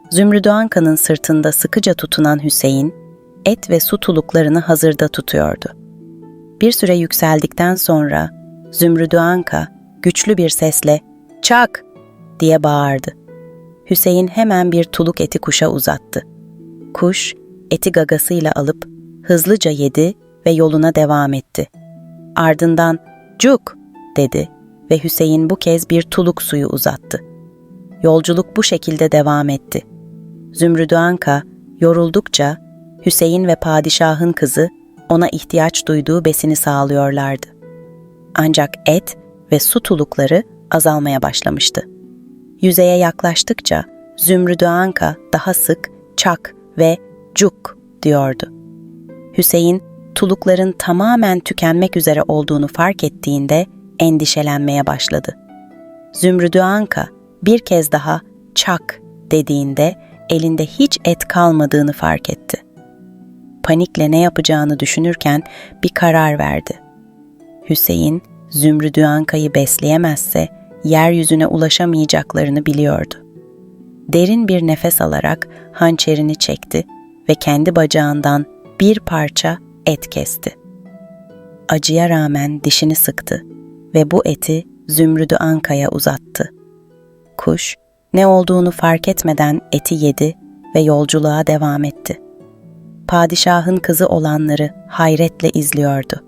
S1: Zümrüdü Anka'nın sırtında sıkıca tutunan Hüseyin, et ve su tuluklarını hazırda tutuyordu. Bir süre yükseldikten sonra Zümrüdü Anka güçlü bir sesle "Çak!" diye bağırdı. Hüseyin hemen bir tuluk eti kuşa uzattı. Kuş eti gagasıyla alıp hızlıca yedi ve yoluna devam etti. Ardından "Cuk!" dedi ve Hüseyin bu kez bir tuluk suyu uzattı. Yolculuk bu şekilde devam etti. Zümrüdü Anka yoruldukça Hüseyin ve padişahın kızı ona ihtiyaç duyduğu besini sağlıyorlardı. Ancak et ve su tulukları azalmaya başlamıştı. Yüzeye yaklaştıkça Zümrüdü Anka daha sık "çak" ve "cuk" diyordu. Hüseyin, tulukların tamamen tükenmek üzere olduğunu fark ettiğinde endişelenmeye başladı. Zümrüdü Anka bir kez daha "çak" dediğinde elinde hiç et kalmadığını fark etti. Panikle ne yapacağını düşünürken bir karar verdi. Hüseyin, Zümrüdü Anka'yı besleyemezse yeryüzüne ulaşamayacaklarını biliyordu. Derin bir nefes alarak hançerini çekti ve kendi bacağından bir parça et kesti. Acıya rağmen dişini sıktı ve bu eti Zümrüdü Anka'ya uzattı. Kuş, ne olduğunu fark etmeden eti yedi ve yolculuğa devam etti. Padişahın kızı olanları hayretle izliyordu.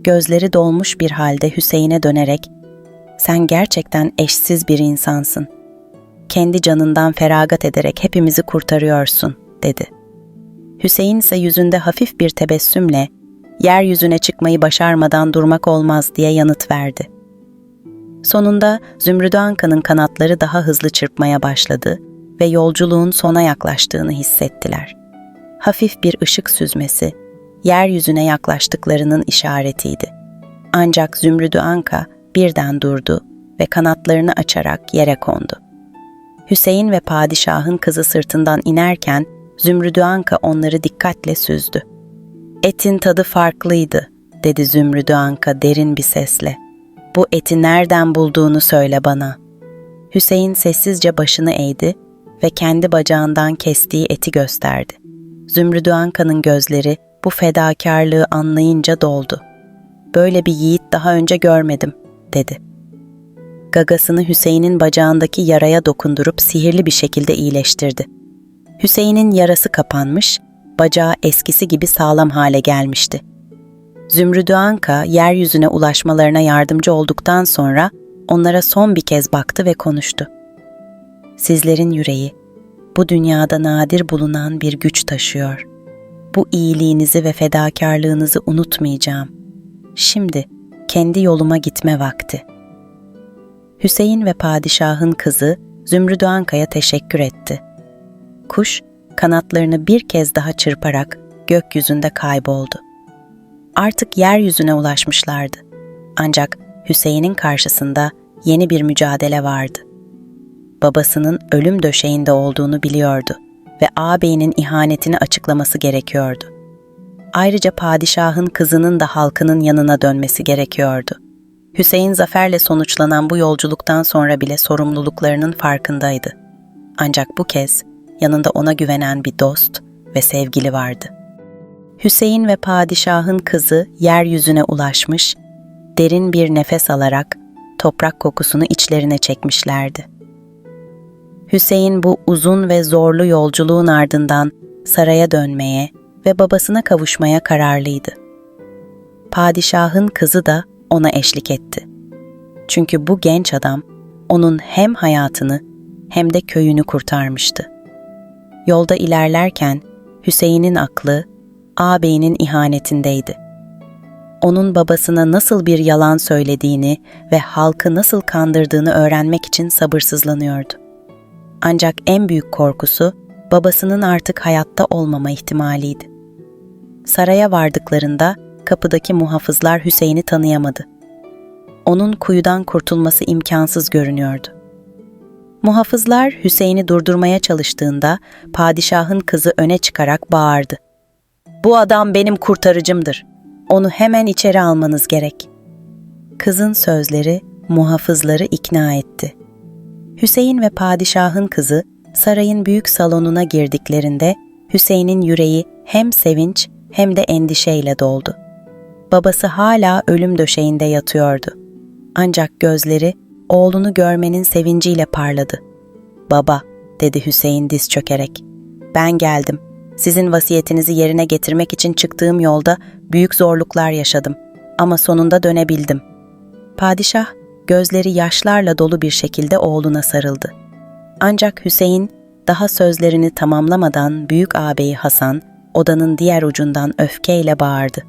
S1: Gözleri dolmuş bir halde Hüseyin'e dönerek "Sen gerçekten eşsiz bir insansın. Kendi canından feragat ederek hepimizi kurtarıyorsun," dedi. Hüseyin ise yüzünde hafif bir tebessümle "Yeryüzüne çıkmayı başarmadan durmak olmaz," diye yanıt verdi. Sonunda Zümrüdü Anka'nın kanatları daha hızlı çırpmaya başladı ve yolculuğun sona yaklaştığını hissettiler. Hafif bir ışık süzmesi, yeryüzüne yaklaştıklarının işaretiydi. Ancak Zümrüdü Anka birden durdu ve kanatlarını açarak yere kondu. Hüseyin ve padişahın kızı sırtından inerken Zümrüdü Anka onları dikkatle süzdü. "Etin tadı farklıydı," dedi Zümrüdü Anka derin bir sesle. "Bu eti nereden bulduğunu söyle bana." Hüseyin sessizce başını eğdi ve kendi bacağından kestiği eti gösterdi. Zümrüdü Anka'nın gözleri bu fedakarlığı anlayınca doldu. böyle bir yiğit daha önce görmedim, dedi. Gagasını Hüseyin'in bacağındaki yaraya dokundurup sihirli bir şekilde iyileştirdi. Hüseyin'in yarası kapanmış, bacağı eskisi gibi sağlam hale gelmişti. Zümrüdü Anka yeryüzüne ulaşmalarına yardımcı olduktan sonra onlara son bir kez baktı ve konuştu. Sizlerin yüreği bu dünyada nadir bulunan bir güç taşıyor. Bu iyiliğinizi ve fedakarlığınızı unutmayacağım. Şimdi kendi yoluma gitme vakti. Hüseyin ve padişahın kızı Zümrüdü Anka'ya teşekkür etti. Kuş kanatlarını bir kez daha çırparak gökyüzünde kayboldu. Artık yeryüzüne ulaşmışlardı. Ancak Hüseyin'in karşısında yeni bir mücadele vardı. Babasının ölüm döşeğinde olduğunu biliyordu ve ağabeyinin ihanetini açıklaması gerekiyordu. Ayrıca padişahın kızının da halkının yanına dönmesi gerekiyordu. Hüseyin zaferle sonuçlanan bu yolculuktan sonra bile sorumluluklarının farkındaydı. Ancak bu kez yanında ona güvenen bir dost ve sevgili vardı. Hüseyin ve padişahın kızı yeryüzüne ulaşmış, derin bir nefes alarak toprak kokusunu içlerine çekmişlerdi. Hüseyin bu uzun ve zorlu yolculuğun ardından saraya dönmeye ve babasına kavuşmaya kararlıydı. Padişahın kızı da ona eşlik etti. Çünkü bu genç adam onun hem hayatını hem de köyünü kurtarmıştı. Yolda ilerlerken Hüseyin'in aklı ağabeyinin ihanetindeydi. Onun babasına nasıl bir yalan söylediğini ve halkı nasıl kandırdığını öğrenmek için sabırsızlanıyordu. Ancak en büyük korkusu babasının artık hayatta olmama ihtimaliydi. Saraya vardıklarında kapıdaki muhafızlar Hüseyin'i tanıyamadı. Onun kuyudan kurtulması imkansız görünüyordu. Muhafızlar Hüseyin'i durdurmaya çalıştığında padişahın kızı öne çıkarak bağırdı. "Bu adam benim kurtarıcımdır. Onu hemen içeri almanız gerek." Kızın sözleri muhafızları ikna etti. Hüseyin ve padişahın kızı sarayın büyük salonuna girdiklerinde Hüseyin'in yüreği hem sevinç hem de endişeyle doldu. Babası hala ölüm döşeğinde yatıyordu. Ancak gözleri oğlunu görmenin sevinciyle parladı. "Baba," dedi Hüseyin diz çökerek. "Ben geldim. Sizin vasiyetinizi yerine getirmek için çıktığım yolda büyük zorluklar yaşadım. Ama sonunda dönebildim." Padişah gözleri yaşlarla dolu bir şekilde oğluna sarıldı. Ancak Hüseyin daha sözlerini tamamlamadan büyük ağabeyi Hasan odanın diğer ucundan öfkeyle bağırdı.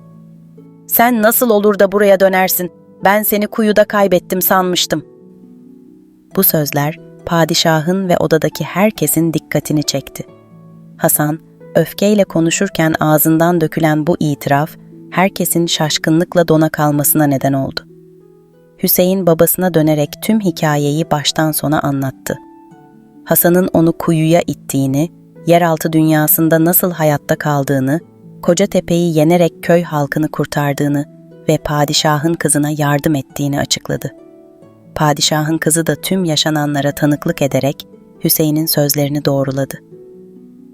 S1: "Sen nasıl olur da buraya dönersin? Ben seni kuyuda kaybettim sanmıştım." Bu sözler padişahın ve odadaki herkesin dikkatini çekti. Hasan öfkeyle konuşurken ağzından dökülen bu itiraf herkesin şaşkınlıkla dona kalmasına neden oldu. Hüseyin babasına dönerek tüm hikayeyi baştan sona anlattı. Hasan'ın onu kuyuya ittiğini, yeraltı dünyasında nasıl hayatta kaldığını, Kocatepe'yi yenerek köy halkını kurtardığını ve padişahın kızına yardım ettiğini açıkladı. Padişahın kızı da tüm yaşananlara tanıklık ederek Hüseyin'in sözlerini doğruladı.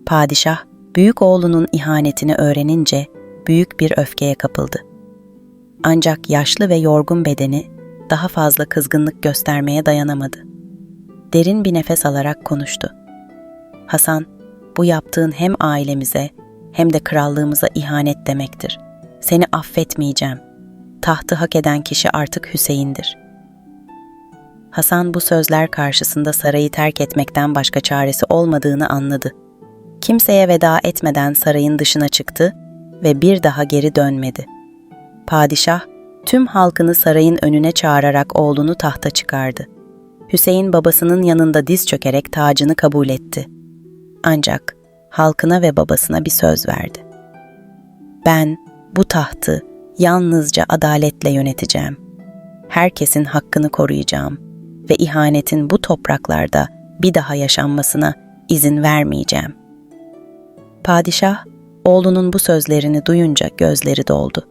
S1: Padişah, büyük oğlunun ihanetini öğrenince büyük bir öfkeye kapıldı. Ancak yaşlı ve yorgun bedeni daha fazla kızgınlık göstermeye dayanamadı. Derin bir nefes alarak konuştu. "Hasan, bu yaptığın hem ailemize hem de krallığımıza ihanet demektir. Seni affetmeyeceğim. Tahtı hak eden kişi artık Hüseyin'dir." Hasan bu sözler karşısında sarayı terk etmekten başka çaresi olmadığını anladı. Kimseye veda etmeden sarayın dışına çıktı ve bir daha geri dönmedi. Padişah, tüm halkını sarayın önüne çağırarak oğlunu tahta çıkardı. Hüseyin babasının yanında diz çökerek tacını kabul etti. Ancak halkına ve babasına bir söz verdi. "Ben bu tahtı yalnızca adaletle yöneteceğim. Herkesin hakkını koruyacağım ve ihanetin bu topraklarda bir daha yaşanmasına izin vermeyeceğim." Padişah, oğlunun bu sözlerini duyunca gözleri doldu.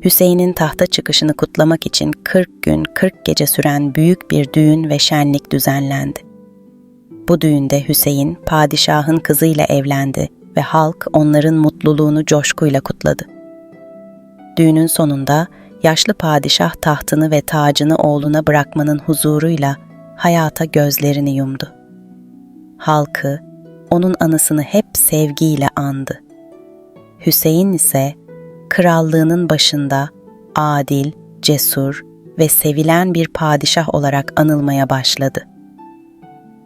S1: Hüseyin'in tahta çıkışını kutlamak için 40 gün 40 gece süren büyük bir düğün ve şenlik düzenlendi. Bu düğünde Hüseyin, padişahın kızıyla evlendi ve halk onların mutluluğunu coşkuyla kutladı. Düğünün sonunda yaşlı padişah tahtını ve tacını oğluna bırakmanın huzuruyla hayata gözlerini yumdu. Halkı, onun anısını hep sevgiyle andı. Hüseyin ise krallığının başında adil, cesur ve sevilen bir padişah olarak anılmaya başladı.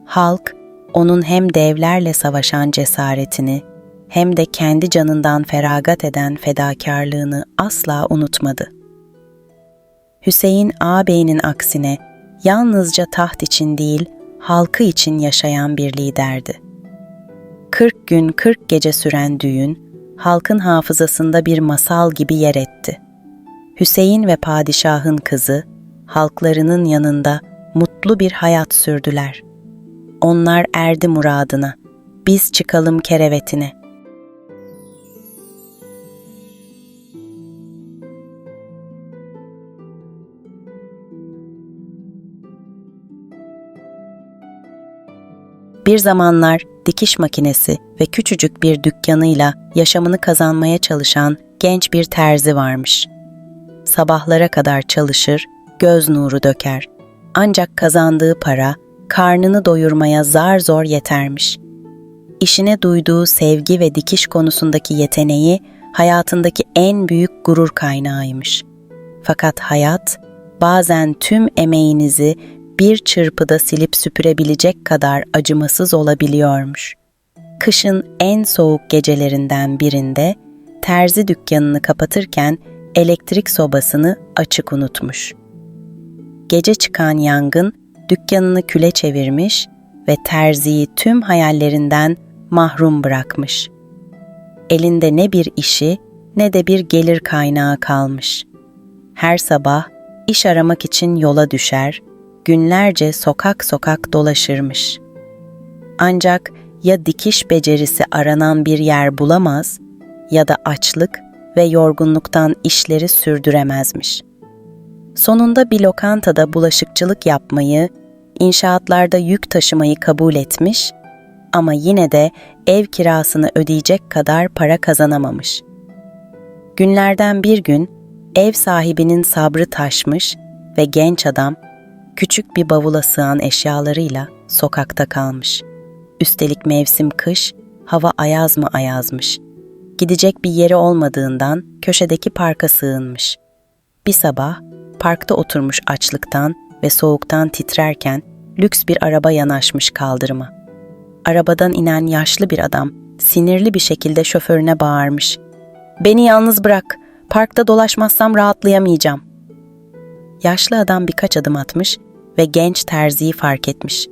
S1: Halk, onun hem devlerle savaşan cesaretini hem de kendi canından feragat eden fedakarlığını asla unutmadı. Hüseyin ağabeyinin aksine yalnızca taht için değil, halkı için yaşayan bir liderdi. 40 gün 40 gece süren düğün, halkın hafızasında bir masal gibi yer etti. Hüseyin ve padişahın kızı, halklarının yanında mutlu bir hayat sürdüler. Onlar erdi muradına, biz çıkalım kerevetine. Bir zamanlar dikiş makinesi ve küçücük bir dükkanıyla yaşamını kazanmaya çalışan genç bir terzi varmış. Sabahlara kadar çalışır, göz nuru döker. Ancak kazandığı para karnını doyurmaya zar zor yetermiş. İşine duyduğu sevgi ve dikiş konusundaki yeteneği hayatındaki en büyük gurur kaynağıymış. Fakat hayat bazen tüm emeğinizi bir çırpıda silip süpürebilecek kadar acımasız olabiliyormuş. Kışın en soğuk gecelerinden birinde terzi dükkanını kapatırken elektrik sobasını açık unutmuş. Gece çıkan yangın dükkanını küle çevirmiş ve terziyi tüm hayallerinden mahrum bırakmış. Elinde ne bir işi ne de bir gelir kaynağı kalmış. Her sabah iş aramak için yola düşer, günlerce sokak sokak dolaşırmış. Ancak ya dikiş becerisi aranan bir yer bulamaz ya da açlık ve yorgunluktan işleri sürdüremezmiş. Sonunda bir lokantada bulaşıkçılık yapmayı, inşaatlarda yük taşımayı kabul etmiş ama yine de ev kirasını ödeyecek kadar para kazanamamış. Günlerden bir gün ev sahibinin sabrı taşmış ve genç adam küçük bir bavula sığan eşyalarıyla sokakta kalmış. Üstelik mevsim kış, hava ayaz mı ayazmış. Gidecek bir yeri olmadığından köşedeki parka sığınmış. Bir sabah parkta oturmuş açlıktan ve soğuktan titrerken lüks bir araba yanaşmış kaldırıma. Arabadan inen yaşlı bir adam sinirli bir şekilde şoförüne bağırmış. "Beni yalnız bırak, parkta dolaşmazsam rahatlayamayacağım." Yaşlı adam birkaç adım atmış ve genç terziyi fark etmiş.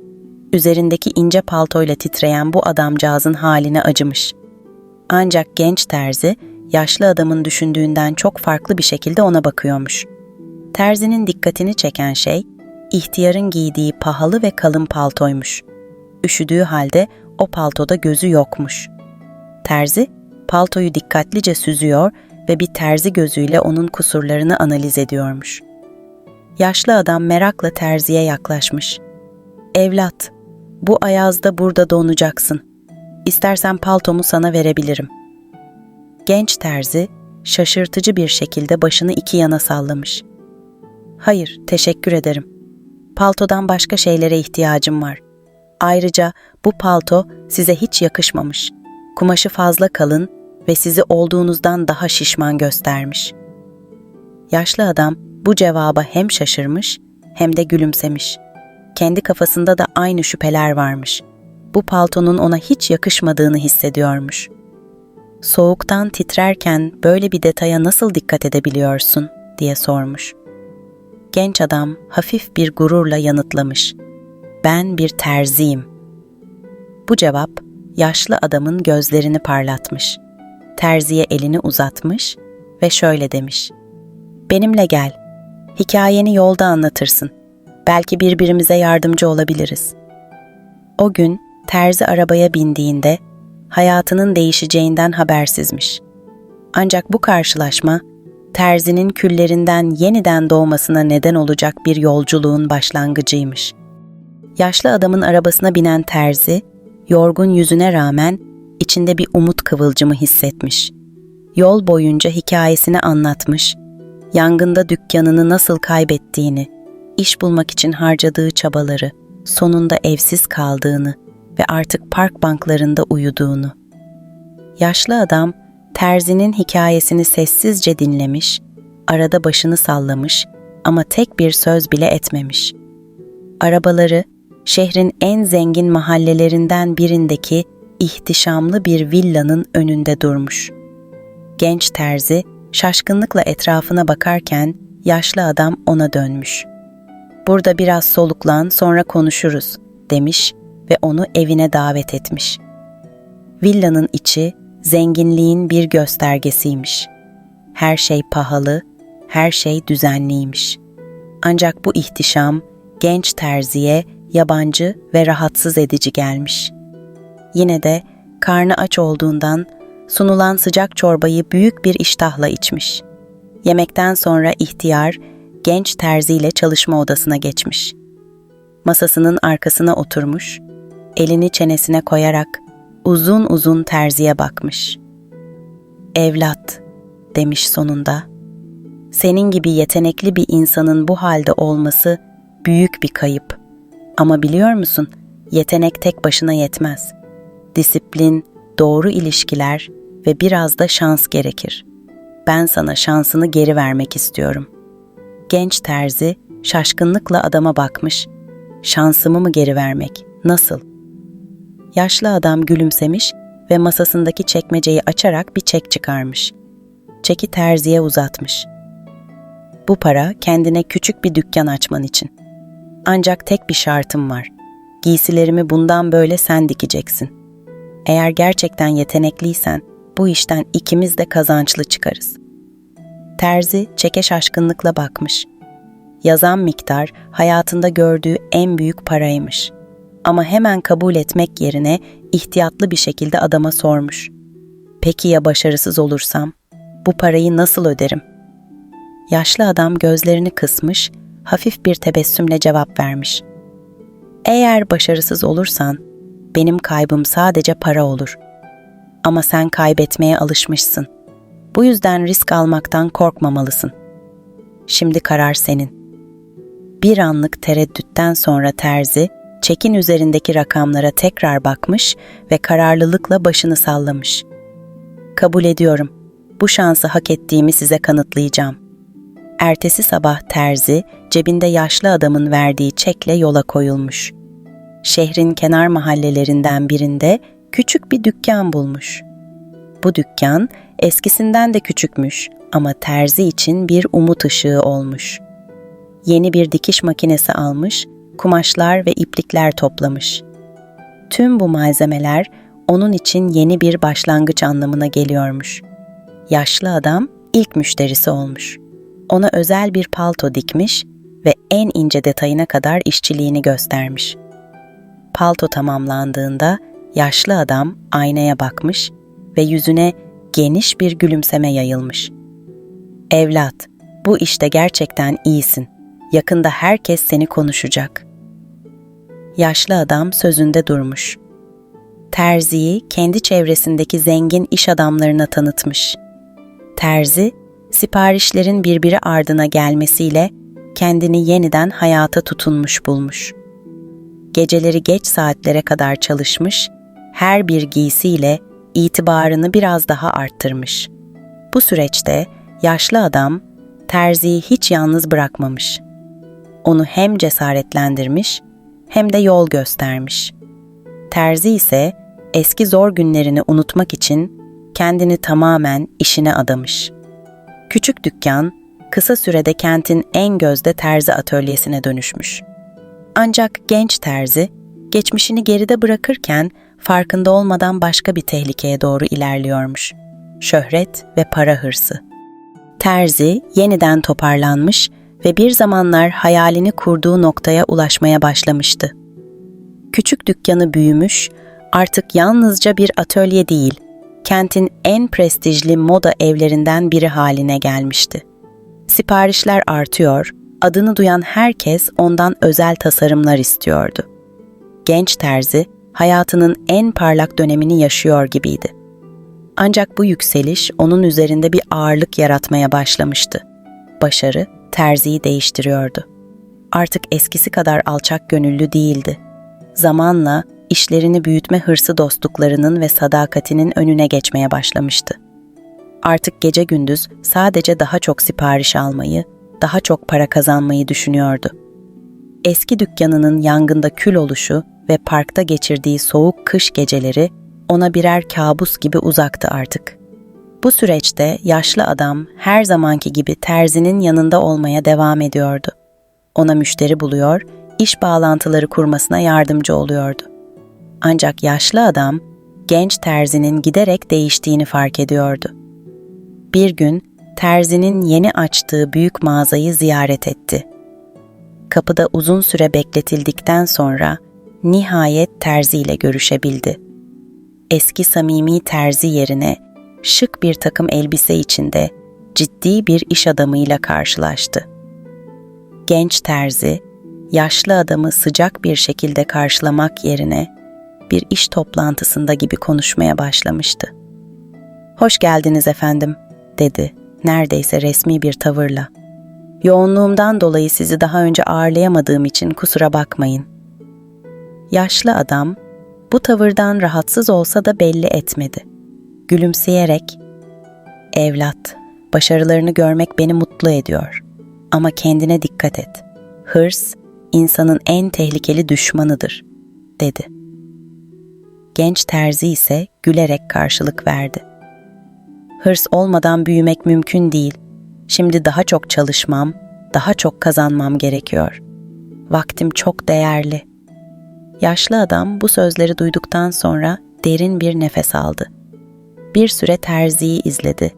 S1: Üzerindeki ince paltoyla titreyen bu adamcağızın haline acımış. Ancak genç terzi, yaşlı adamın düşündüğünden çok farklı bir şekilde ona bakıyormuş. Terzinin dikkatini çeken şey, ihtiyarın giydiği pahalı ve kalın paltoymuş. Üşüdüğü halde o paltoda gözü yokmuş. Terzi, paltoyu dikkatlice süzüyor ve bir terzi gözüyle onun kusurlarını analiz ediyormuş. Yaşlı adam merakla terziye yaklaşmış. "Evlat, bu ayazda burada donacaksın. İstersen paltomu sana verebilirim." Genç terzi şaşırtıcı bir şekilde başını iki yana sallamış. "Hayır, teşekkür ederim. Paltodan başka şeylere ihtiyacım var. Ayrıca bu palto size hiç yakışmamış. Kumaşı fazla kalın ve sizi olduğunuzdan daha şişman göstermiş." Yaşlı adam bu cevaba hem şaşırmış hem de gülümsemiş. Kendi kafasında da aynı şüpheler varmış. Bu paltonun ona hiç yakışmadığını hissediyormuş. "Soğuktan titrerken böyle bir detaya nasıl dikkat edebiliyorsun?" diye sormuş. Genç adam hafif bir gururla yanıtlamış. "Ben bir terziyim." Bu cevap yaşlı adamın gözlerini parlatmış. Terziye elini uzatmış ve şöyle demiş. "Benimle gel. Hikayeni yolda anlatırsın. Belki birbirimize yardımcı olabiliriz." O gün terzi arabaya bindiğinde hayatının değişeceğinden habersizmiş. Ancak bu karşılaşma terzinin küllerinden yeniden doğmasına neden olacak bir yolculuğun başlangıcıymış. Yaşlı adamın arabasına binen terzi, yorgun yüzüne rağmen içinde bir umut kıvılcımı hissetmiş. Yol boyunca hikayesini anlatmış, yangında dükkanını nasıl kaybettiğini, iş bulmak için harcadığı çabaları, sonunda evsiz kaldığını ve artık park banklarında uyuduğunu. Yaşlı adam terzinin hikayesini sessizce dinlemiş, arada başını sallamış ama tek bir söz bile etmemiş. Arabaları şehrin en zengin mahallelerinden birindeki ihtişamlı bir villanın önünde durmuş. Genç terzi şaşkınlıkla etrafına bakarken yaşlı adam ona dönmüş. "Burada biraz soluklan, sonra konuşuruz," demiş ve onu evine davet etmiş. Villanın içi zenginliğin bir göstergesiymiş. Her şey pahalı, her şey düzenliymiş. Ancak bu ihtişam genç terziye yabancı ve rahatsız edici gelmiş. Yine de karnı aç olduğundan sunulan sıcak çorbayı büyük bir iştahla içmiş. Yemekten sonra ihtiyar genç terziyle çalışma odasına geçmiş. Masasının arkasına oturmuş, elini çenesine koyarak uzun uzun terziye bakmış. "Evlat," demiş sonunda. "Senin gibi yetenekli bir insanın bu halde olması büyük bir kayıp. Ama biliyor musun, yetenek tek başına yetmez. Disiplin, doğru ilişkiler ve biraz da şans gerekir. Ben sana şansını geri vermek istiyorum." Genç terzi şaşkınlıkla adama bakmış. "Şansımı mı geri vermek? Nasıl?" Yaşlı adam gülümsemiş ve masasındaki çekmeceyi açarak bir çek çıkarmış. Çeki terziye uzatmış. "Bu para kendine küçük bir dükkan açman için. Ancak tek bir şartım var. Giysilerimi bundan böyle sen dikeceksin. Eğer gerçekten yetenekliysen bu işten ikimiz de kazançlı çıkarız." Terzi çeke şaşkınlıkla bakmış. Yazan miktar hayatında gördüğü en büyük paraymış. Ama hemen kabul etmek yerine ihtiyatlı bir şekilde adama sormuş. "Peki ya başarısız olursam? Bu parayı nasıl öderim?" Yaşlı adam gözlerini kısmış, hafif bir tebessümle cevap vermiş. "Eğer başarısız olursan, benim kaybım sadece para olur. Ama sen kaybetmeye alışmışsın. Bu yüzden risk almaktan korkmamalısın. Şimdi karar senin." Bir anlık tereddütten sonra terzi, çekin üzerindeki rakamlara tekrar bakmış ve kararlılıkla başını sallamış. "Kabul ediyorum. Bu şansı hak ettiğimi size kanıtlayacağım." Ertesi sabah terzi, cebinde yaşlı adamın verdiği çekle yola koyulmuş. Şehrin kenar mahallelerinden birinde küçük bir dükkan bulmuş. Bu dükkan eskisinden de küçükmüş ama terzi için bir umut ışığı olmuş. Yeni bir dikiş makinesi almış, kumaşlar ve iplikler toplamış. Tüm bu malzemeler onun için yeni bir başlangıç anlamına geliyormuş. Yaşlı adam ilk müşterisi olmuş. Ona özel bir palto dikmiş ve en ince detayına kadar işçiliğini göstermiş. Palto tamamlandığında yaşlı adam aynaya bakmış ve yüzüne geniş bir gülümseme yayılmış. "Evlat, bu işte gerçekten iyisin. Yakında herkes seni konuşacak." Yaşlı adam sözünde durmuş. Terziyi kendi çevresindeki zengin iş adamlarına tanıtmış. Terzi, siparişlerin birbiri ardına gelmesiyle kendini yeniden hayata tutunmuş bulmuş. Geceleri geç saatlere kadar çalışmış, her bir giysiyle itibarını biraz daha arttırmış. Bu süreçte yaşlı adam terziyi hiç yalnız bırakmamış. Onu hem cesaretlendirmiş hem de yol göstermiş. Terzi ise eski zor günlerini unutmak için kendini tamamen işine adamış. Küçük dükkan kısa sürede kentin en gözde terzi atölyesine dönüşmüş. Ancak genç terzi geçmişini geride bırakırken farkında olmadan başka bir tehlikeye doğru ilerliyormuş. Şöhret ve para hırsı. Terzi yeniden toparlanmış ve bir zamanlar hayalini kurduğu noktaya ulaşmaya başlamıştı. Küçük dükkanı büyümüş, artık yalnızca bir atölye değil, kentin en prestijli moda evlerinden biri haline gelmişti. Siparişler artıyor, adını duyan herkes ondan özel tasarımlar istiyordu. Genç terzi, hayatının en parlak dönemini yaşıyor gibiydi. Ancak bu yükseliş onun üzerinde bir ağırlık yaratmaya başlamıştı. Başarı Terzi'yi değiştiriyordu. Artık eskisi kadar alçak gönüllü değildi. Zamanla işlerini büyütme hırsı dostluklarının ve sadakatinin önüne geçmeye başlamıştı. Artık gece gündüz sadece daha çok sipariş almayı, daha çok para kazanmayı düşünüyordu. Eski dükkanının yangında kül oluşu ve parkta geçirdiği soğuk kış geceleri ona birer kabus gibi uzaktı artık. Bu süreçte yaşlı adam her zamanki gibi Terzi'nin yanında olmaya devam ediyordu. Ona müşteri buluyor, iş bağlantıları kurmasına yardımcı oluyordu. Ancak yaşlı adam genç Terzi'nin giderek değiştiğini fark ediyordu. Bir gün Terzi'nin yeni açtığı büyük mağazayı ziyaret etti. Kapıda uzun süre bekletildikten sonra nihayet Terzi ile görüşebildi. Eski samimi Terzi yerine şık bir takım elbise içinde ciddi bir iş adamıyla karşılaştı. Genç Terzi, yaşlı adamı sıcak bir şekilde karşılamak yerine bir iş toplantısında gibi konuşmaya başlamıştı. "Hoş geldiniz efendim," dedi neredeyse resmi bir tavırla. "Yoğunluğumdan dolayı sizi daha önce ağırlayamadığım için kusura bakmayın." Yaşlı adam bu tavırdan rahatsız olsa da belli etmedi. Gülümseyerek, "Evlat, başarılarını görmek beni mutlu ediyor. Ama kendine dikkat et. Hırs, insanın en tehlikeli düşmanıdır," dedi. Genç Terzi ise gülerek karşılık verdi. "Hırs olmadan büyümek mümkün değil. Şimdi daha çok çalışmam, daha çok kazanmam gerekiyor. Vaktim çok değerli." Yaşlı adam bu sözleri duyduktan sonra derin bir nefes aldı. Bir süre Terzi'yi izledi.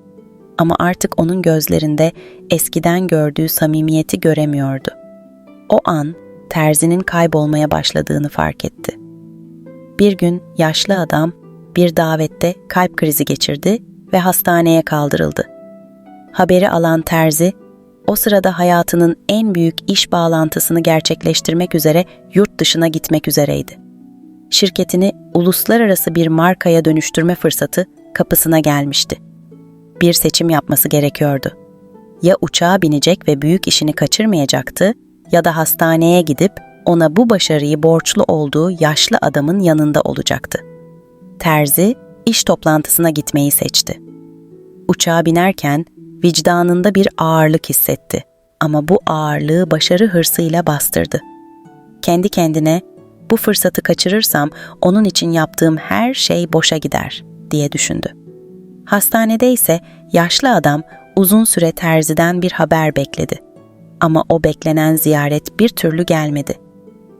S1: Ama artık onun gözlerinde eskiden gördüğü samimiyeti göremiyordu. O an Terzi'nin kaybolmaya başladığını fark etti. Bir gün yaşlı adam bir davette kalp krizi geçirdi ve hastaneye kaldırıldı. Haberi alan Terzi, o sırada hayatının en büyük iş bağlantısını gerçekleştirmek üzere yurt dışına gitmek üzereydi. Şirketini uluslararası bir markaya dönüştürme fırsatı kapısına gelmişti. Bir seçim yapması gerekiyordu. Ya uçağa binecek ve büyük işini kaçırmayacaktı ya da hastaneye gidip ona bu başarıyı borçlu olduğu yaşlı adamın yanında olacaktı. Terzi iş toplantısına gitmeyi seçti. Uçağa binerken vicdanında bir ağırlık hissetti ama bu ağırlığı başarı hırsıyla bastırdı. Kendi kendine "Bu fırsatı kaçırırsam onun için yaptığım her şey boşa gider," diye düşündü. Hastanede ise yaşlı adam uzun süre Terzi'den bir haber bekledi. Ama o beklenen ziyaret bir türlü gelmedi.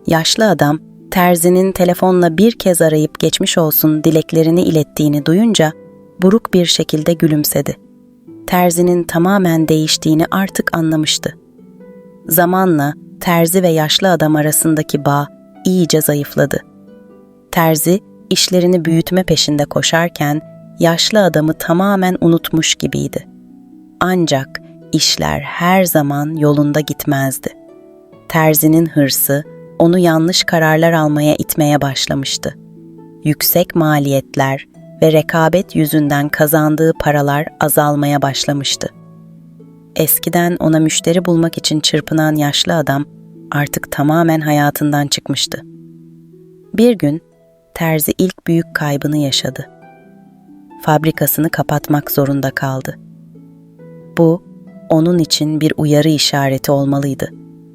S1: Yaşlı adam Terzi'nin telefonla bir kez arayıp geçmiş olsun dileklerini ilettiğini duyunca buruk bir şekilde gülümsedi. Terzi'nin tamamen değiştiğini artık anlamıştı. Zamanla Terzi ve yaşlı adam arasındaki bağ iyice zayıfladı. Terzi işlerini büyütme peşinde koşarken yaşlı adamı tamamen unutmuş gibiydi. Ancak işler her zaman yolunda gitmezdi. Terzi'nin hırsı onu yanlış kararlar almaya itmeye başlamıştı. Yüksek maliyetler ve rekabet yüzünden kazandığı paralar azalmaya başlamıştı. Eskiden ona müşteri bulmak için çırpınan yaşlı adam artık tamamen hayatından çıkmıştı. Bir gün Terzi ilk büyük kaybını yaşadı. Fabrikasını kapatmak zorunda kaldı. Bu, onun için bir uyarı işareti olmalıydı.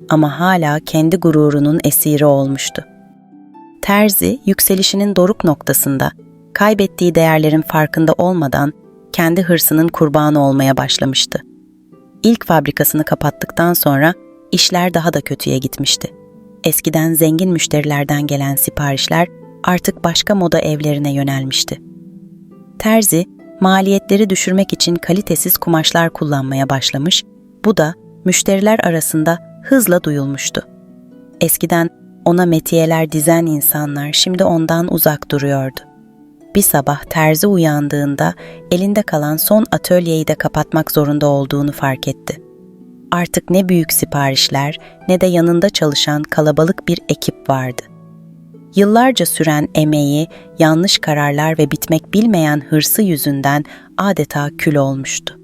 S1: Ama hala kendi gururunun esiri olmuştu. Terzi, yükselişinin doruk noktasında, kaybettiği değerlerin farkında olmadan kendi hırsının kurbanı olmaya başlamıştı. İlk fabrikasını kapattıktan sonra işler daha da kötüye gitmişti. Eskiden zengin müşterilerden gelen siparişler artık başka moda evlerine yönelmişti. Terzi, maliyetleri düşürmek için kalitesiz kumaşlar kullanmaya başlamış, bu da müşteriler arasında hızla duyulmuştu. Eskiden ona metiyeler dizen insanlar şimdi ondan uzak duruyordu. Bir sabah Terzi uyandığında elinde kalan son atölyeyi de kapatmak zorunda olduğunu fark etti. Artık ne büyük siparişler ne de yanında çalışan kalabalık bir ekip vardı. Yıllarca süren emeği, yanlış kararlar ve bitmek bilmeyen hırsı yüzünden adeta kül olmuştu.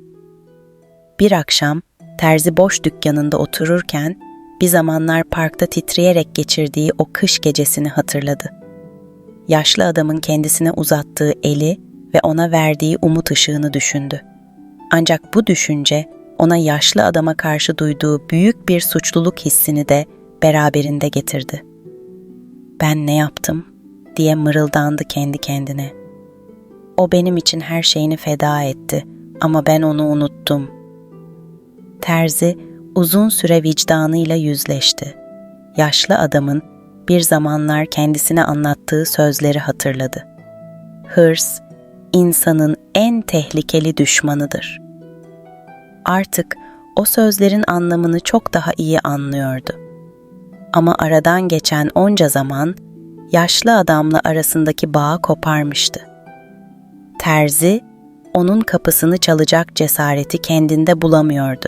S1: Bir akşam terzi boş dükkanında otururken bir zamanlar parkta titreyerek geçirdiği o kış gecesini hatırladı. Yaşlı adamın kendisine uzattığı eli ve ona verdiği umut ışığını düşündü. Ancak bu düşünce ona yaşlı adama karşı duyduğu büyük bir suçluluk hissini de beraberinde getirdi. "Ben ne yaptım?" diye mırıldandı kendi kendine. "O benim için her şeyini feda etti ama ben onu unuttum." Terzi uzun süre vicdanıyla yüzleşti. Yaşlı adamın bir zamanlar kendisine anlattığı sözleri hatırladı. Hırs, insanın en tehlikeli düşmanıdır. Artık o sözlerin anlamını çok daha iyi anlıyordu. Ama aradan geçen onca zaman yaşlı adamla arasındaki bağı koparmıştı. Terzi, onun kapısını çalacak cesareti kendinde bulamıyordu.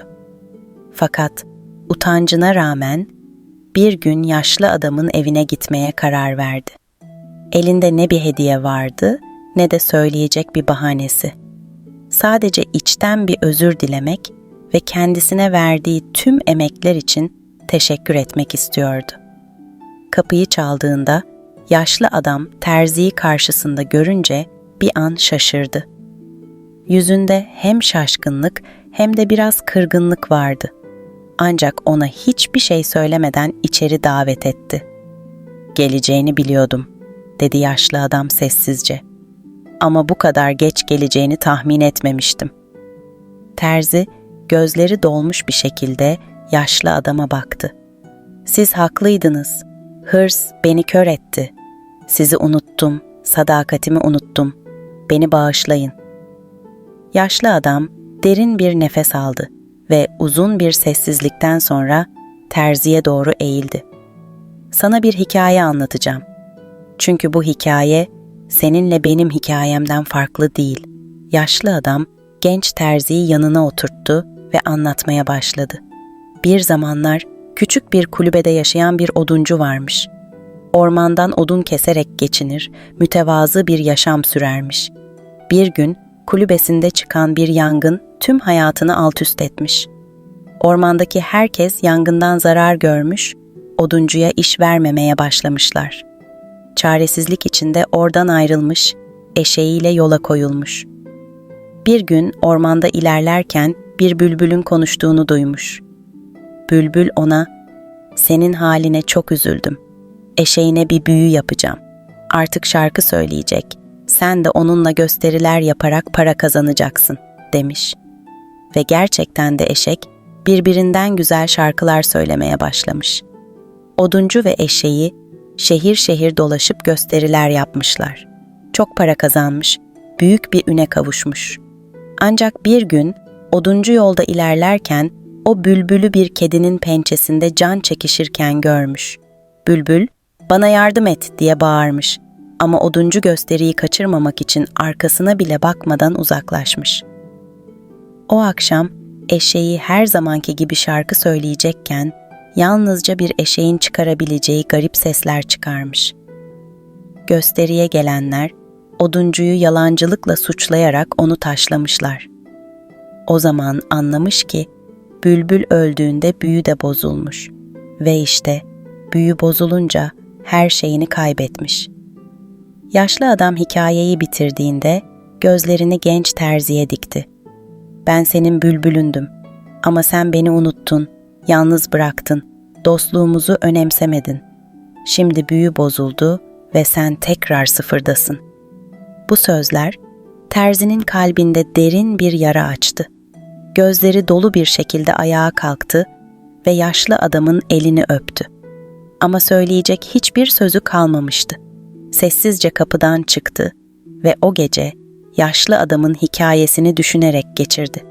S1: Fakat utancına rağmen bir gün yaşlı adamın evine gitmeye karar verdi. Elinde ne bir hediye vardı ne de söyleyecek bir bahanesi. Sadece içten bir özür dilemek ve kendisine verdiği tüm emekler için teşekkür etmek istiyordu. Kapıyı çaldığında yaşlı adam terziyi karşısında görünce bir an şaşırdı. Yüzünde hem şaşkınlık hem de biraz kırgınlık vardı. Ancak ona hiçbir şey söylemeden içeri davet etti. "Geleceğini biliyordum," dedi yaşlı adam sessizce. "Ama bu kadar geç geleceğini tahmin etmemiştim." Terzi gözleri dolmuş bir şekilde yaşlı adama baktı. "Siz haklıydınız. Hırs beni kör etti. Sizi unuttum, sadakatimi unuttum. Beni bağışlayın." Yaşlı adam derin bir nefes aldı ve uzun bir sessizlikten sonra terziye doğru eğildi. "Sana bir hikaye anlatacağım. Çünkü bu hikaye seninle benim hikayemden farklı değil." Yaşlı adam genç terziyi yanına oturttu ve anlatmaya başladı. Bir zamanlar küçük bir kulübede yaşayan bir oduncu varmış. Ormandan odun keserek geçinir, mütevazı bir yaşam sürermiş. Bir gün kulübesinde çıkan bir yangın tüm hayatını altüst etmiş. Ormandaki herkes yangından zarar görmüş, oduncuya iş vermemeye başlamışlar. Çaresizlik içinde oradan ayrılmış, eşeğiyle yola koyulmuş. Bir gün ormanda ilerlerken bir bülbülün konuştuğunu duymuş. Bülbül ona, "Senin haline çok üzüldüm. Eşeğine bir büyü yapacağım. Artık şarkı söyleyecek. Sen de onunla gösteriler yaparak para kazanacaksın," demiş. Ve gerçekten de eşek birbirinden güzel şarkılar söylemeye başlamış. Oduncu ve eşeği şehir şehir dolaşıp gösteriler yapmışlar. Çok para kazanmış, büyük bir üne kavuşmuş. Ancak bir gün oduncu yolda ilerlerken o bülbülü bir kedinin pençesinde can çekişirken görmüş. Bülbül, "Bana yardım et," diye bağırmış. Ama oduncu gösteriyi kaçırmamak için arkasına bile bakmadan uzaklaşmış. O akşam eşeği her zamanki gibi şarkı söyleyecekken yalnızca bir eşeğin çıkarabileceği garip sesler çıkarmış. Gösteriye gelenler oduncuyu yalancılıkla suçlayarak onu taşlamışlar. O zaman anlamış ki bülbül öldüğünde büyü de bozulmuş ve işte büyü bozulunca her şeyini kaybetmiş. Yaşlı adam hikayeyi bitirdiğinde gözlerini genç terziye dikti. "Ben senin bülbülündüm ama sen beni unuttun, yalnız bıraktın, dostluğumuzu önemsemedin. Şimdi büyü bozuldu ve sen tekrar sıfırdasın." Bu sözler terzinin kalbinde derin bir yara açtı. Gözleri dolu bir şekilde ayağa kalktı ve yaşlı adamın elini öptü. Ama söyleyecek hiçbir sözü kalmamıştı. Sessizce kapıdan çıktı ve o gece yaşlı adamın hikayesini düşünerek geçirdi.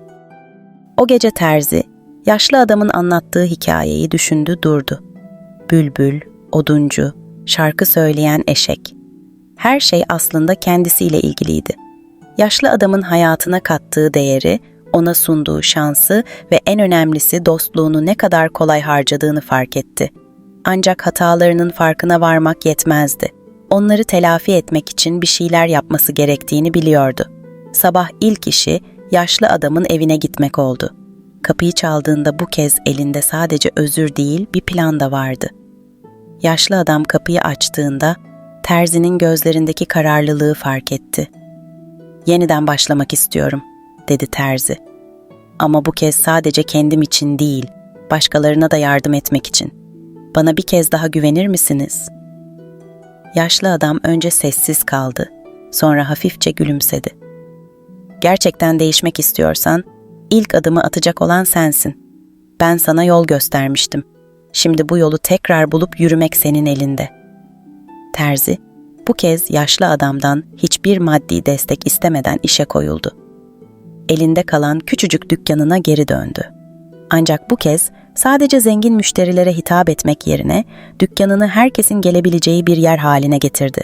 S1: O gece terzi, yaşlı adamın anlattığı hikayeyi düşündü durdu. Bülbül, oduncu, şarkı söyleyen eşek. Her şey aslında kendisiyle ilgiliydi. Yaşlı adamın hayatına kattığı değeri, ona sunduğu şansı ve en önemlisi dostluğunu ne kadar kolay harcadığını fark etti. Ancak hatalarının farkına varmak yetmezdi. Onları telafi etmek için bir şeyler yapması gerektiğini biliyordu. Sabah ilk işi yaşlı adamın evine gitmek oldu. kapıyı çaldığında bu kez elinde sadece özür değil bir plan da vardı. Yaşlı adam kapıyı açtığında terzinin gözlerindeki kararlılığı fark etti. "Yeniden başlamak istiyorum," dedi terzi. "Ama bu kez sadece kendim için değil, başkalarına da yardım etmek için. Bana bir kez daha güvenir misiniz?" Yaşlı adam önce sessiz kaldı, sonra hafifçe gülümsedi. "Gerçekten değişmek istiyorsan, ilk adımı atacak olan sensin. Ben sana yol göstermiştim. Şimdi bu yolu tekrar bulup yürümek senin elinde." Terzi, bu kez yaşlı adamdan hiçbir maddi destek istemeden işe koyuldu. Elinde kalan küçücük dükkanına geri döndü. Ancak bu kez sadece zengin müşterilere hitap etmek yerine dükkanını herkesin gelebileceği bir yer haline getirdi.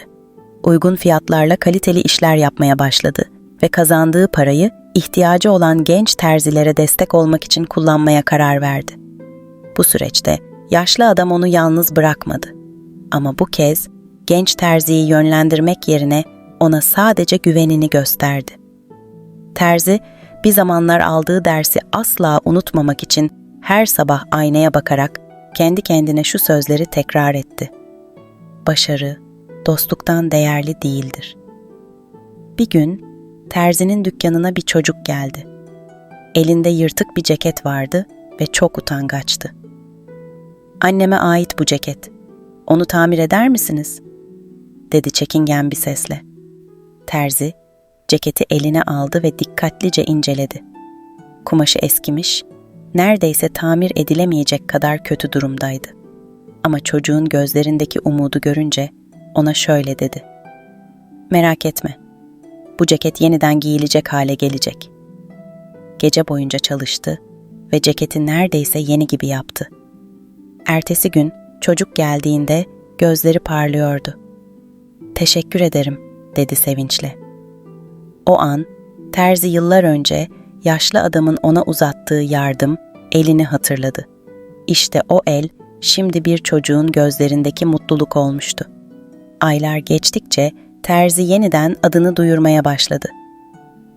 S1: Uygun fiyatlarla kaliteli işler yapmaya başladı ve kazandığı parayı ihtiyacı olan genç terzilere destek olmak için kullanmaya karar verdi. Bu süreçte yaşlı adam onu yalnız bırakmadı. Ama bu kez genç terziyi yönlendirmek yerine ona sadece güvenini gösterdi. Terzi, bir zamanlar aldığı dersi asla unutmamak için her sabah aynaya bakarak kendi kendine şu sözleri tekrar etti: "Başarı, dostluktan değerli değildir." Bir gün terzinin dükkanına bir çocuk geldi. Elinde yırtık bir ceket vardı ve çok utangaçtı. "Anneme ait bu ceket. Onu tamir eder misiniz?" dedi çekingen bir sesle. Terzi, ceketi eline aldı ve dikkatlice inceledi. Kumaşı eskimiş, neredeyse tamir edilemeyecek kadar kötü durumdaydı. Ama çocuğun gözlerindeki umudu görünce ona şöyle dedi: "Merak etme, bu ceket yeniden giyilecek hale gelecek." Gece boyunca çalıştı ve ceketi neredeyse yeni gibi yaptı. Ertesi gün çocuk geldiğinde gözleri parlıyordu. "Teşekkür ederim," dedi sevinçle. O an terzi yıllar önce yaşlı adamın ona uzattığı yardım elini hatırladı. İşte o el şimdi bir çocuğun gözlerindeki mutluluk olmuştu. Aylar geçtikçe terzi yeniden adını duyurmaya başladı.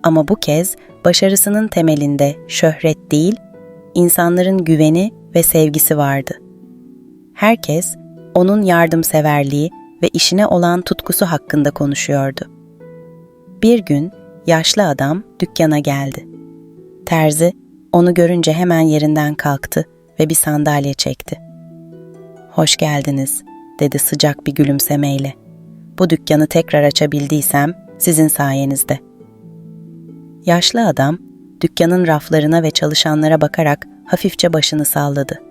S1: Ama bu kez başarısının temelinde şöhret değil, insanların güveni ve sevgisi vardı. Herkes onun yardımseverliği ve işine olan tutkusu hakkında konuşuyordu. Bir gün yaşlı adam dükkana geldi. Terzi onu görünce hemen yerinden kalktı ve bir sandalye çekti. "Hoş geldiniz," dedi sıcak bir gülümsemeyle. "Bu dükkanı tekrar açabildiysem sizin sayenizde." Yaşlı adam dükkanın raflarına ve çalışanlara bakarak hafifçe başını salladı.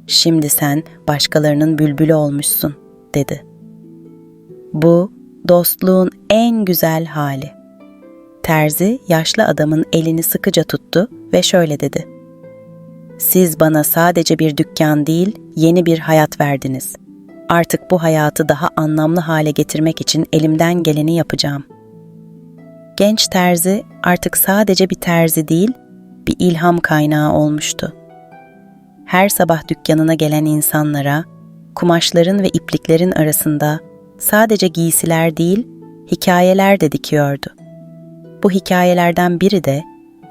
S1: "Şimdi sen başkalarının bülbülü olmuşsun," dedi. "Bu dostluğun en güzel hali." Terzi yaşlı adamın elini sıkıca tuttu ve şöyle dedi: "Siz bana sadece bir dükkan değil, yeni bir hayat verdiniz. Artık bu hayatı daha anlamlı hale getirmek için elimden geleni yapacağım." Genç terzi artık sadece bir terzi değil, bir ilham kaynağı olmuştu. Her sabah dükkanına gelen insanlara, kumaşların ve ipliklerin arasında sadece giysiler değil, hikayeler de dikiyordu. Bu hikayelerden biri de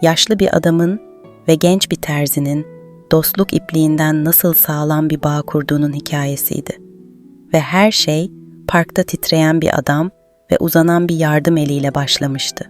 S1: yaşlı bir adamın ve genç bir terzinin dostluk ipliğinden nasıl sağlam bir bağ kurduğunun hikayesiydi. Ve her şey parkta titreyen bir adam ve uzanan bir yardım eliyle başlamıştı.